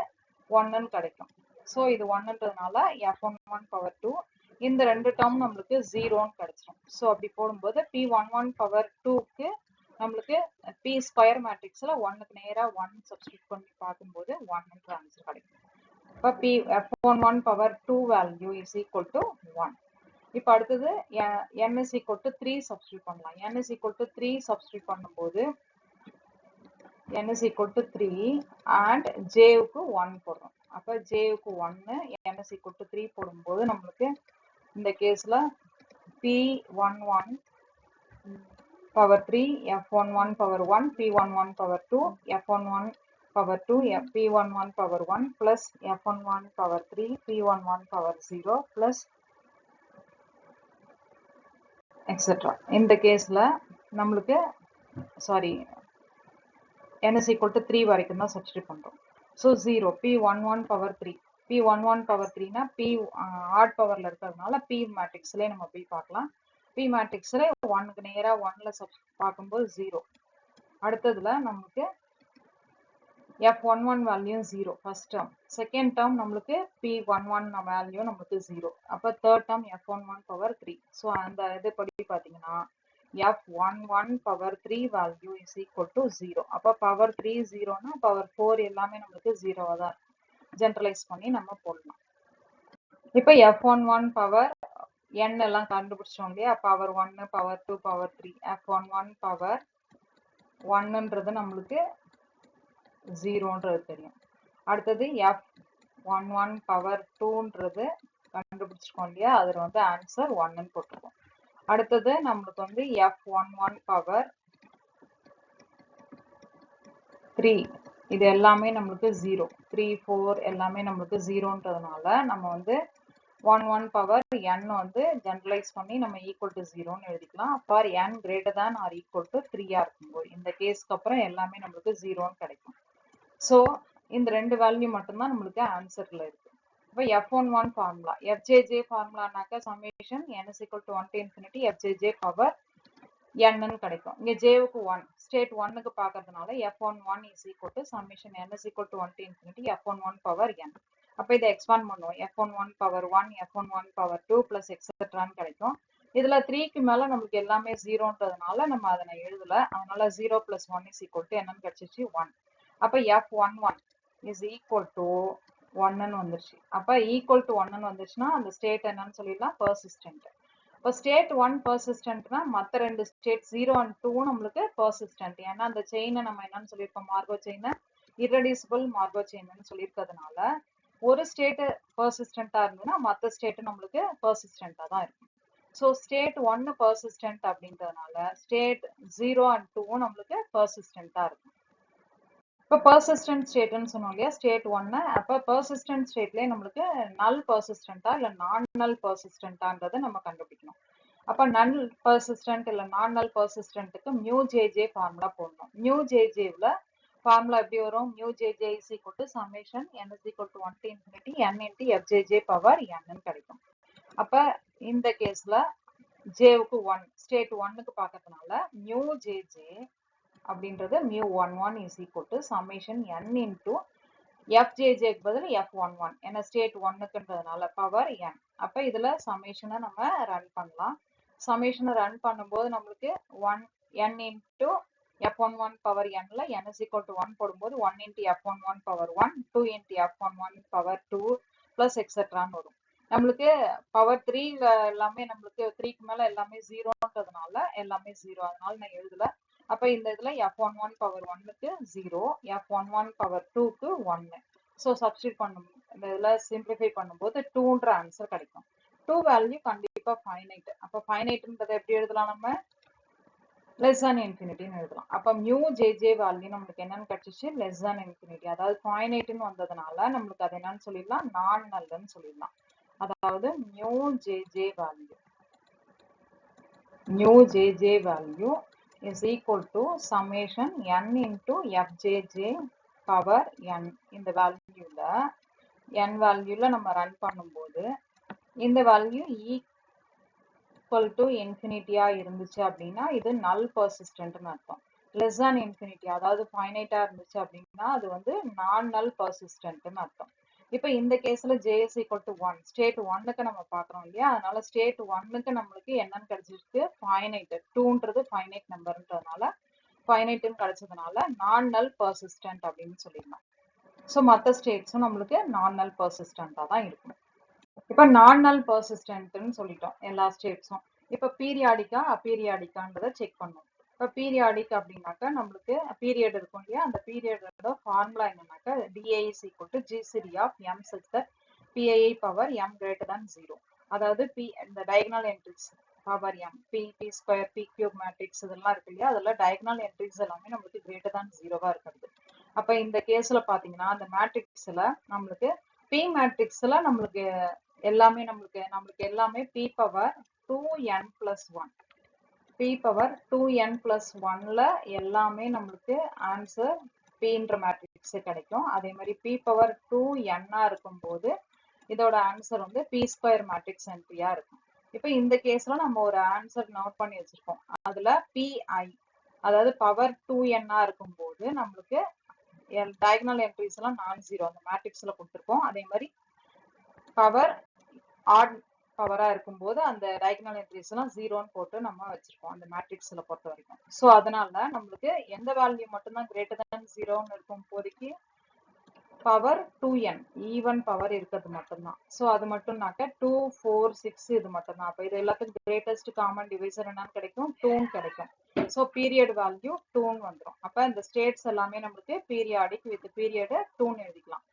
1ன்னு கிடைக்கும். So இது 1ன்றதுனால f11 power 2 இந்த ரெண்டு term நம்மளுக்கு 0ன்னு கிடைச்சிடும். So அப்படி போடும்போது p11 power 2க்கு நம்மளுக்கு p ஸ்கொயர் மேட்ரிக்ஸ்ல 1க்கு நேரா 1 சப்ஸ்டியூட் பண்ணி பார்க்கும்போது 1ன்ற ஆன்சர் கிடைக்கும். இப்போ f11 power 2 value is equal to 1. இப்போ அடுத்தது n is equal to 3 substitute பண்ணலாம். n is equal to 3 substitute பண்ணும்போது n is equal to 3 and jக்கு 1 போடுறோம். அப்ப jக்கு 1 n is equal to 3 போடும்போது நம்மளுக்கு இந்த கேஸ்ல p11 power 3 f11 power 1 p11 power 2 f11 power 2 p11 power 1 plus f11 power 3 p11 power 0 plus etc. இந்த கேஸ்ல நம்மளுக்கு sorry n is equal to 3 வரைக்கும் தான் சப்ஸ்டியூட் பண்றோம். So 0 p11 power 3 p11 power 3னா p ஆட் பவர்ல இருக்கிறதுனால p மேட்ரிக்ஸ்லயே நம்ம போய் பார்க்கலாம். p மேட்ரிக்ஸ்ல 1க்கு நேரா 1ல பார்க்கும்போது 0. அடுத்ததுல நமக்கு f11 value 0 first term. Second term நம்மளுக்கு p11 வேல்யூ நமக்கு 0. அப்ப third term f11 power 3. So அந்த இது படி பார்த்தீங்கன்னா f11 power 3 value is equal to 0. அப்ப power 3 0 னா power 4 எல்லாமே நம்மளுக்கு 0 தான் ஜெனரலைஸ் பண்ணி நம்ம போடலாம். இப்ப f11 power n எல்லாம் கண்டுபிடிச்சோம் இல்லையா, power 1 power 2 power 3. f11 power 1ன்றது நம்மளுக்கு 0ன்றது தெரியும். அடுத்தது f11 பவர் 2ன்றது கண்டுபிடிச்சிருக்கோம் இல்லையா, அதுல வந்து ஆன்சர் 1ன்னு போட்டிருக்கோம். அடுத்தது நம்மளுக்கு வந்து f11 பவர் 3 இது எல்லாமே நம்மளுக்கு 0, 3 4 எல்லாமே நம்மளுக்கு 0ன்றதுனால நம்ம வந்து 11 பவர் n வந்து ஜெனரலைஸ் பண்ணி நம்ம ஈக்குவல் டு 0ன்னு எழுதிக்கலாம். For n greater than or equal to 3ஆ இருக்கும்போது இந்த கேஸ்க்கு அப்புறம் எல்லாமே நம்மளுக்கு 0ன்னு கிடைக்கும். ஸோ இந்த ரெண்டு வேல்யூ மட்டும்தான் நம்மளுக்கு ஆன்சர்ல இருக்கு. இப்போ f11 ஃபார்முலா fjj ஃபார்முலானாக்கா summation n is equal to 1 to infinity fjj power n கிடைக்கும். இங்க jவுக்கு 1 ஸ்டேட் 1க்கு பார்க்கறதுனால f11 is equal to summation n is equal to 1 to infinity f11 power n. அப்ப இதை எக்ஸ்பாண்ட் பண்ணுவோம். f11 பவர் 1 f11 பவர் 2 பிளஸ் எக்ஸெட்ரான்னு கிடைக்கும். இதுல 3க்கு மேல நமக்கு எல்லாமே 0ன்றதுனால நம்ம அதனை எழுதல, அதனால 0 பிளஸ் 1 is equal to என்னன்னு கிடைச்சிச்சு 1. அப்ப f11 is equal to 1ன்னு வந்துருச்சு. அப்ப ஈக்குவல் டு 1ன்னு வந்துச்சுன்னா அந்த ஸ்டேட் என்னன்னு சொல்லிடலாம், பர்சிஸ்டன்ட். இப்போ ஸ்டேட் 1 பர்சிஸ்டன்ட்னா மற்ற ரெண்டு ஸ்டேட் 0 and 2 நம்மளுக்கு பர்சிஸ்டன்ட். ஏன்னா அந்த செயினை நம்ம என்னன்னு சொல்லியிருக்கோம், மார்கோ செயினை இர்ரெடியூசிபிள் மார்கோ செயின்னு சொல்லியிருக்கிறதுனால ஒரு ஸ்டேட் பர்சிஸ்டன்டா இருந்ததுன்னா மற்ற ஸ்டேட் நம்மளுக்கு பர்சிஸ்டன்டா தான் இருக்கும். ஸோ ஸ்டேட் 1 பர்சிஸ்டன்ட் அப்படின்றதுனால ஸ்டேட் 0 and 2 நம்மளுக்கு பர்சிஸ்டன்டா இருக்கும். இப்போ பர்சிஸ்டன்ட் ஸ்டேட்னு சொன்னோம் இல்லையா, ஸ்டேட் 1. அப்போ பர்சிஸ்டன்ட் ஸ்டேட்லேயே நம்மளுக்கு நல் பர்சிஸ்டன்டா இல்லை நான் நல் பர்சிஸ்டன்டான்றதை நம்ம கண்டுபிடிக்கணும். அப்போ நல் பர்சிஸ்டன்ட் இல்லை நான் நல் பர்சிஸ்டன்ட்டுக்கு மியூ ஜேஜே ஃபார்முலா போடணும். மியூ ஜேஜேவில் ஃபார்முலா எப்படி வரும், mu JJ is equal to summation n is equal to 1 to infinity n into fjj power n கிடைக்கும். அப்போ இந்த கேஸில் ஜேவுக்கு 1 ஸ்டேட் 1க்கு பார்க்கறதுனால மியூ ஜேஜே அப்படின்றது mu 11 is equal to summation n into fjjக்கு பதில் f11 ஏன்னா ஸ்டேட் 1க்குன்றதுனால பவர் n. அப்போ இதில் சமேஷனை நம்ம ரன் பண்ணலாம். சமேஷனை ரன் பண்ணும்போது நம்மளுக்கு 1 n இன்ட்டு f11 பவர் nல n is equal to 1 போடும்போது 1 into f11 பவர் 1 2 into f11 பவர் 2 பிளஸ் எக்ஸெட்ரான்னு வரும். நம்மளுக்கு பவர் 3 எல்லாமே நம்மளுக்கு 3க்கு மேல எல்லாமே 0ன்றதுனால எல்லாமே 0, அதனால நான் எழுதல. அப்ப இந்த இதுல f11 பவர் 1க்கு 0, f11 பவர் 2க்கு 1. ஸோ சப்ஸ்டியூட் பண்ணும் இந்த இதுல சிம்பிளிஃபை பண்ணும்போது 2ன்ற ஆன்சர் கிடைக்கும். 2 வேல்யூ கண்டிப்பா ஃபைனைட். அப்ப ஃபைனைட்ன்றதை எப்படி எழுதலாம், நம்ம லெஸ் தேன் இன்ஃபினிட்டின்னு எழுதலாம். அப்ப மியூ ஜேஜே வேல்யூ நம்மளுக்கு என்னன்னு கிடைச்சிச்சு, லெஸ் தேன் இன்ஃபினிட்டி. அதாவது ஃபைனைட்னு வந்ததுனால நம்மளுக்கு அது என்னன்னு சொல்லிடலாம், நான் நல்லன்னு சொல்லிடலாம். அதாவது mu JJ value is equal to summation n into fjj power n. இந்த வேல்யூல n வேல்யூல நம்ம ரன் பண்ணும்போது இந்த வேல்யூ ஈக்குவல் டு இன்ஃபினிட்டியா இருந்துச்சு அப்படின்னா இது நல் பர்சிஸ்டன்ட்னு அர்த்தம். லெஸ் தேன் இன்ஃபினிட்டி அதாவது ஃபைனைட்டா இருந்துச்சு அப்படின்னா அது வந்து நான் நல் பர்சிஸ்டன்ட்னு அர்த்தம். இப்போ இந்த கேஸ்ல j is equal to 1 state 1க்கு நம்ம பார்க்குறோம் இல்லையா, அதனால ஸ்டேட் 1க்கு நம்மளுக்கு என்னன்னு கிடைச்சிருக்கு, ஃபைனைட். 2ன்றது ஃபைனைட் நம்பர்ன்றதுனால ஃபைனைட்னு கிடைச்சதுனால நான் நல் பர்சிஸ்டன்ட் அப்படின்னு சொல்லிடலாம். ஸோ மற்ற ஸ்டேட்ஸும் நம்மளுக்கு நான் நல் பர்சிஸ்டன்டா தான் இருக்கும். இப்போ நான் நல் பர்சிஸ்டன்ட்னு சொல்லிட்டோம் எல்லா ஸ்டேட்ஸும். இப்போ பீரியாடிக்கா அப்பீரியாடிக்கான்றதை செக் பண்ணுவோம். இப்போ பீரியாடிக் அப்படின்னாக்கா நம்மளுக்கு பீரியட் இருக்கும் இல்லையா, அந்த பீரியடோட ஃபார்முலா என்னன்னாக்கா DI is equal to G series of M such that PI power M greater than 0. அதாவது இந்த diagonal entries power M, P square P cube matrix இதெல்லாம் இருக்கு இல்லையா, அதில் diagonal entries எல்லாமே நம்மளுக்கு greater than 0வா இருக்கிறது. அப்போ இந்த கேஸில் பார்த்தீங்கன்னா அந்த மேட்ரிக்ஸில் நம்மளுக்கு P மேட்ரிக்ஸில் நம்மளுக்கு எல்லாமே P power 2n plus 1 P power 2n plus 1ல எல்லாமே நம்மளுக்கு ஆன்சர் Pன்ற மேட்ரிக்ஸ் கிடைக்கும். அதே மாதிரி P பவர் 2n இருக்கும்போது இதோட ஆன்சர் வந்து P ஸ்கொயர் மேட்ரிக்ஸ் என்ட்ரியா இருக்கும். இப்போ இந்த கேஸ்ல நம்ம ஒரு ஆன்சர் நோட் பண்ணி வச்சிருக்கோம். அதுல PI அதாவது பவர் 2n இருக்கும்போது நம்மளுக்கு டயகனல் என்ட்ரிஸ் எல்லாம் நான் ஜீரோ அந்த மேட்ரிக்ஸ்ல கொடுத்துருக்கோம். அதே மாதிரி பவர் ஆட் பவராக இருக்கும்போது அந்த டயகனல் என்ட்ரிஸ் எல்லாம் ஜீரோன்னு போட்டு நம்ம வச்சிருக்கோம் அந்த மேட்ரிக்ஸில் பொறுத்த வரைக்கும். ஸோ அதனால நம்மளுக்கு எந்த வேல்யூ மட்டும்தான் கிரேட்டர் தேன் ஜீரோன்னு இருக்கும் இப்போதைக்கு பவர் 2n ஈவன் பவர் இருக்கிறது மட்டும்தான். ஸோ அது மட்டும்னாக்க 2, 4, 6 இது மட்டும்தான். அப்போ இது எல்லாத்துக்கும் கிரேட்டஸ்ட் காமன் டிவைசர் என்னன்னு கிடைக்கும்? 2 கிடைக்கும். ஸோ பீரியட் வேல்யூ 2 வந்துடும். அப்போ இந்த ஸ்டேட்ஸ் எல்லாமே நம்மளுக்கு பீரியாடிக் வித் பீரியட் 2 எழுதிக்கலாம்.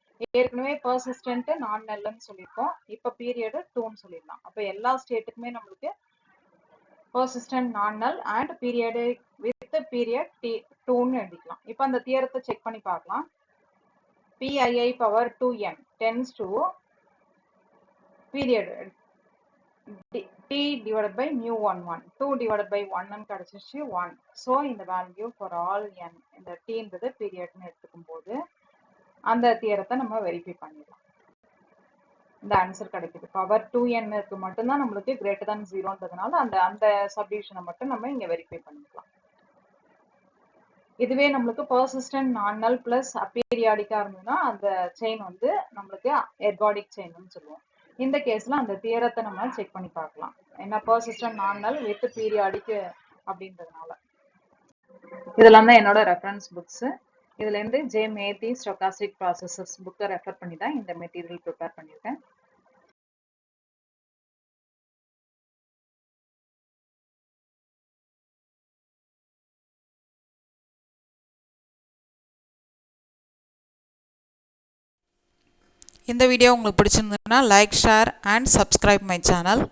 ஏற்கனவே பர்சிஸ்டன்ட் நான் நெல்லுன்னு சொல்லியிருக்கோம். இப்போ பீரியட் 2ன்னு சொல்லிடலாம். அப்போ எல்லா ஸ்டேட்டுக்குமே நம்மளுக்கு persistent non null and period with period 2ன்னு எழுதிக்கலாம். இப்போ அந்த தியரத்தை செக் பண்ணி பார்க்கலாம். PII power 2n tends to period t divided by mu 11 2 divided by 1 கிடைச்சிச்சு 1. so இந்த value for all n இந்த t ன்றது பீரியட்னு எடுத்துக்கும் போது அந்த தியரத்தை நம்ம வெரிஃபை பண்ணிடலாம். இந்த ஆன்சர் கிடைக்குது. பவர் 2n இருக்கு மட்டும்தான் நம்மளுக்கு கிரேட்டர் than 0ன்றதுனால அந்த சப்டிவிஷனை மட்டும் நம்ம இங்க வெரிஃபை பண்ணிக்கலாம். இதுவே நம்மளுக்கு பர்சிஸ்டன்ட் நான் நல் பிளஸ் அப்பீரியாடிக்கா இருந்ததுன்னா அந்த செயின் வந்து நம்மளுக்கு எர்காடிக் செயின்னு சொல்லுவோம். இந்த கேஸ்ல அந்த தியரத்தை நம்ம செக் பண்ணி பார்க்கலாம். என்ன பர்சிஸ்டன்ட் நான் நல் வித் பீரியாடிக் அப்படின்றதுனால. இதெல்லாம் தான் என்னோட ரெஃபரன்ஸ் புக்ஸ். இதுல இருந்து ஜே மேத்தி ஸ்டோகாஸ்டிக் ப்ராசஸஸ் புக்கை ரெஃபர் பண்ணி தான் இந்த மெட்டீரியல் ப்ரிப்பேர் பண்ணியிருக்கேன். இந்த வீடியோ உங்களுக்கு பிடிச்சிருந்ததுன்னா like, share and subscribe my channel.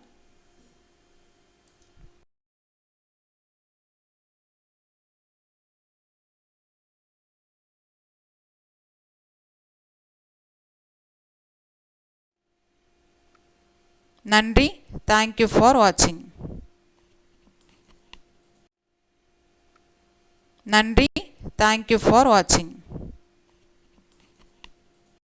நன்றி. தேங்க்யூ ஃபார் வாட்சிங். நன்றி. தேங்க்யூ ஃபார் வாட்சிங்.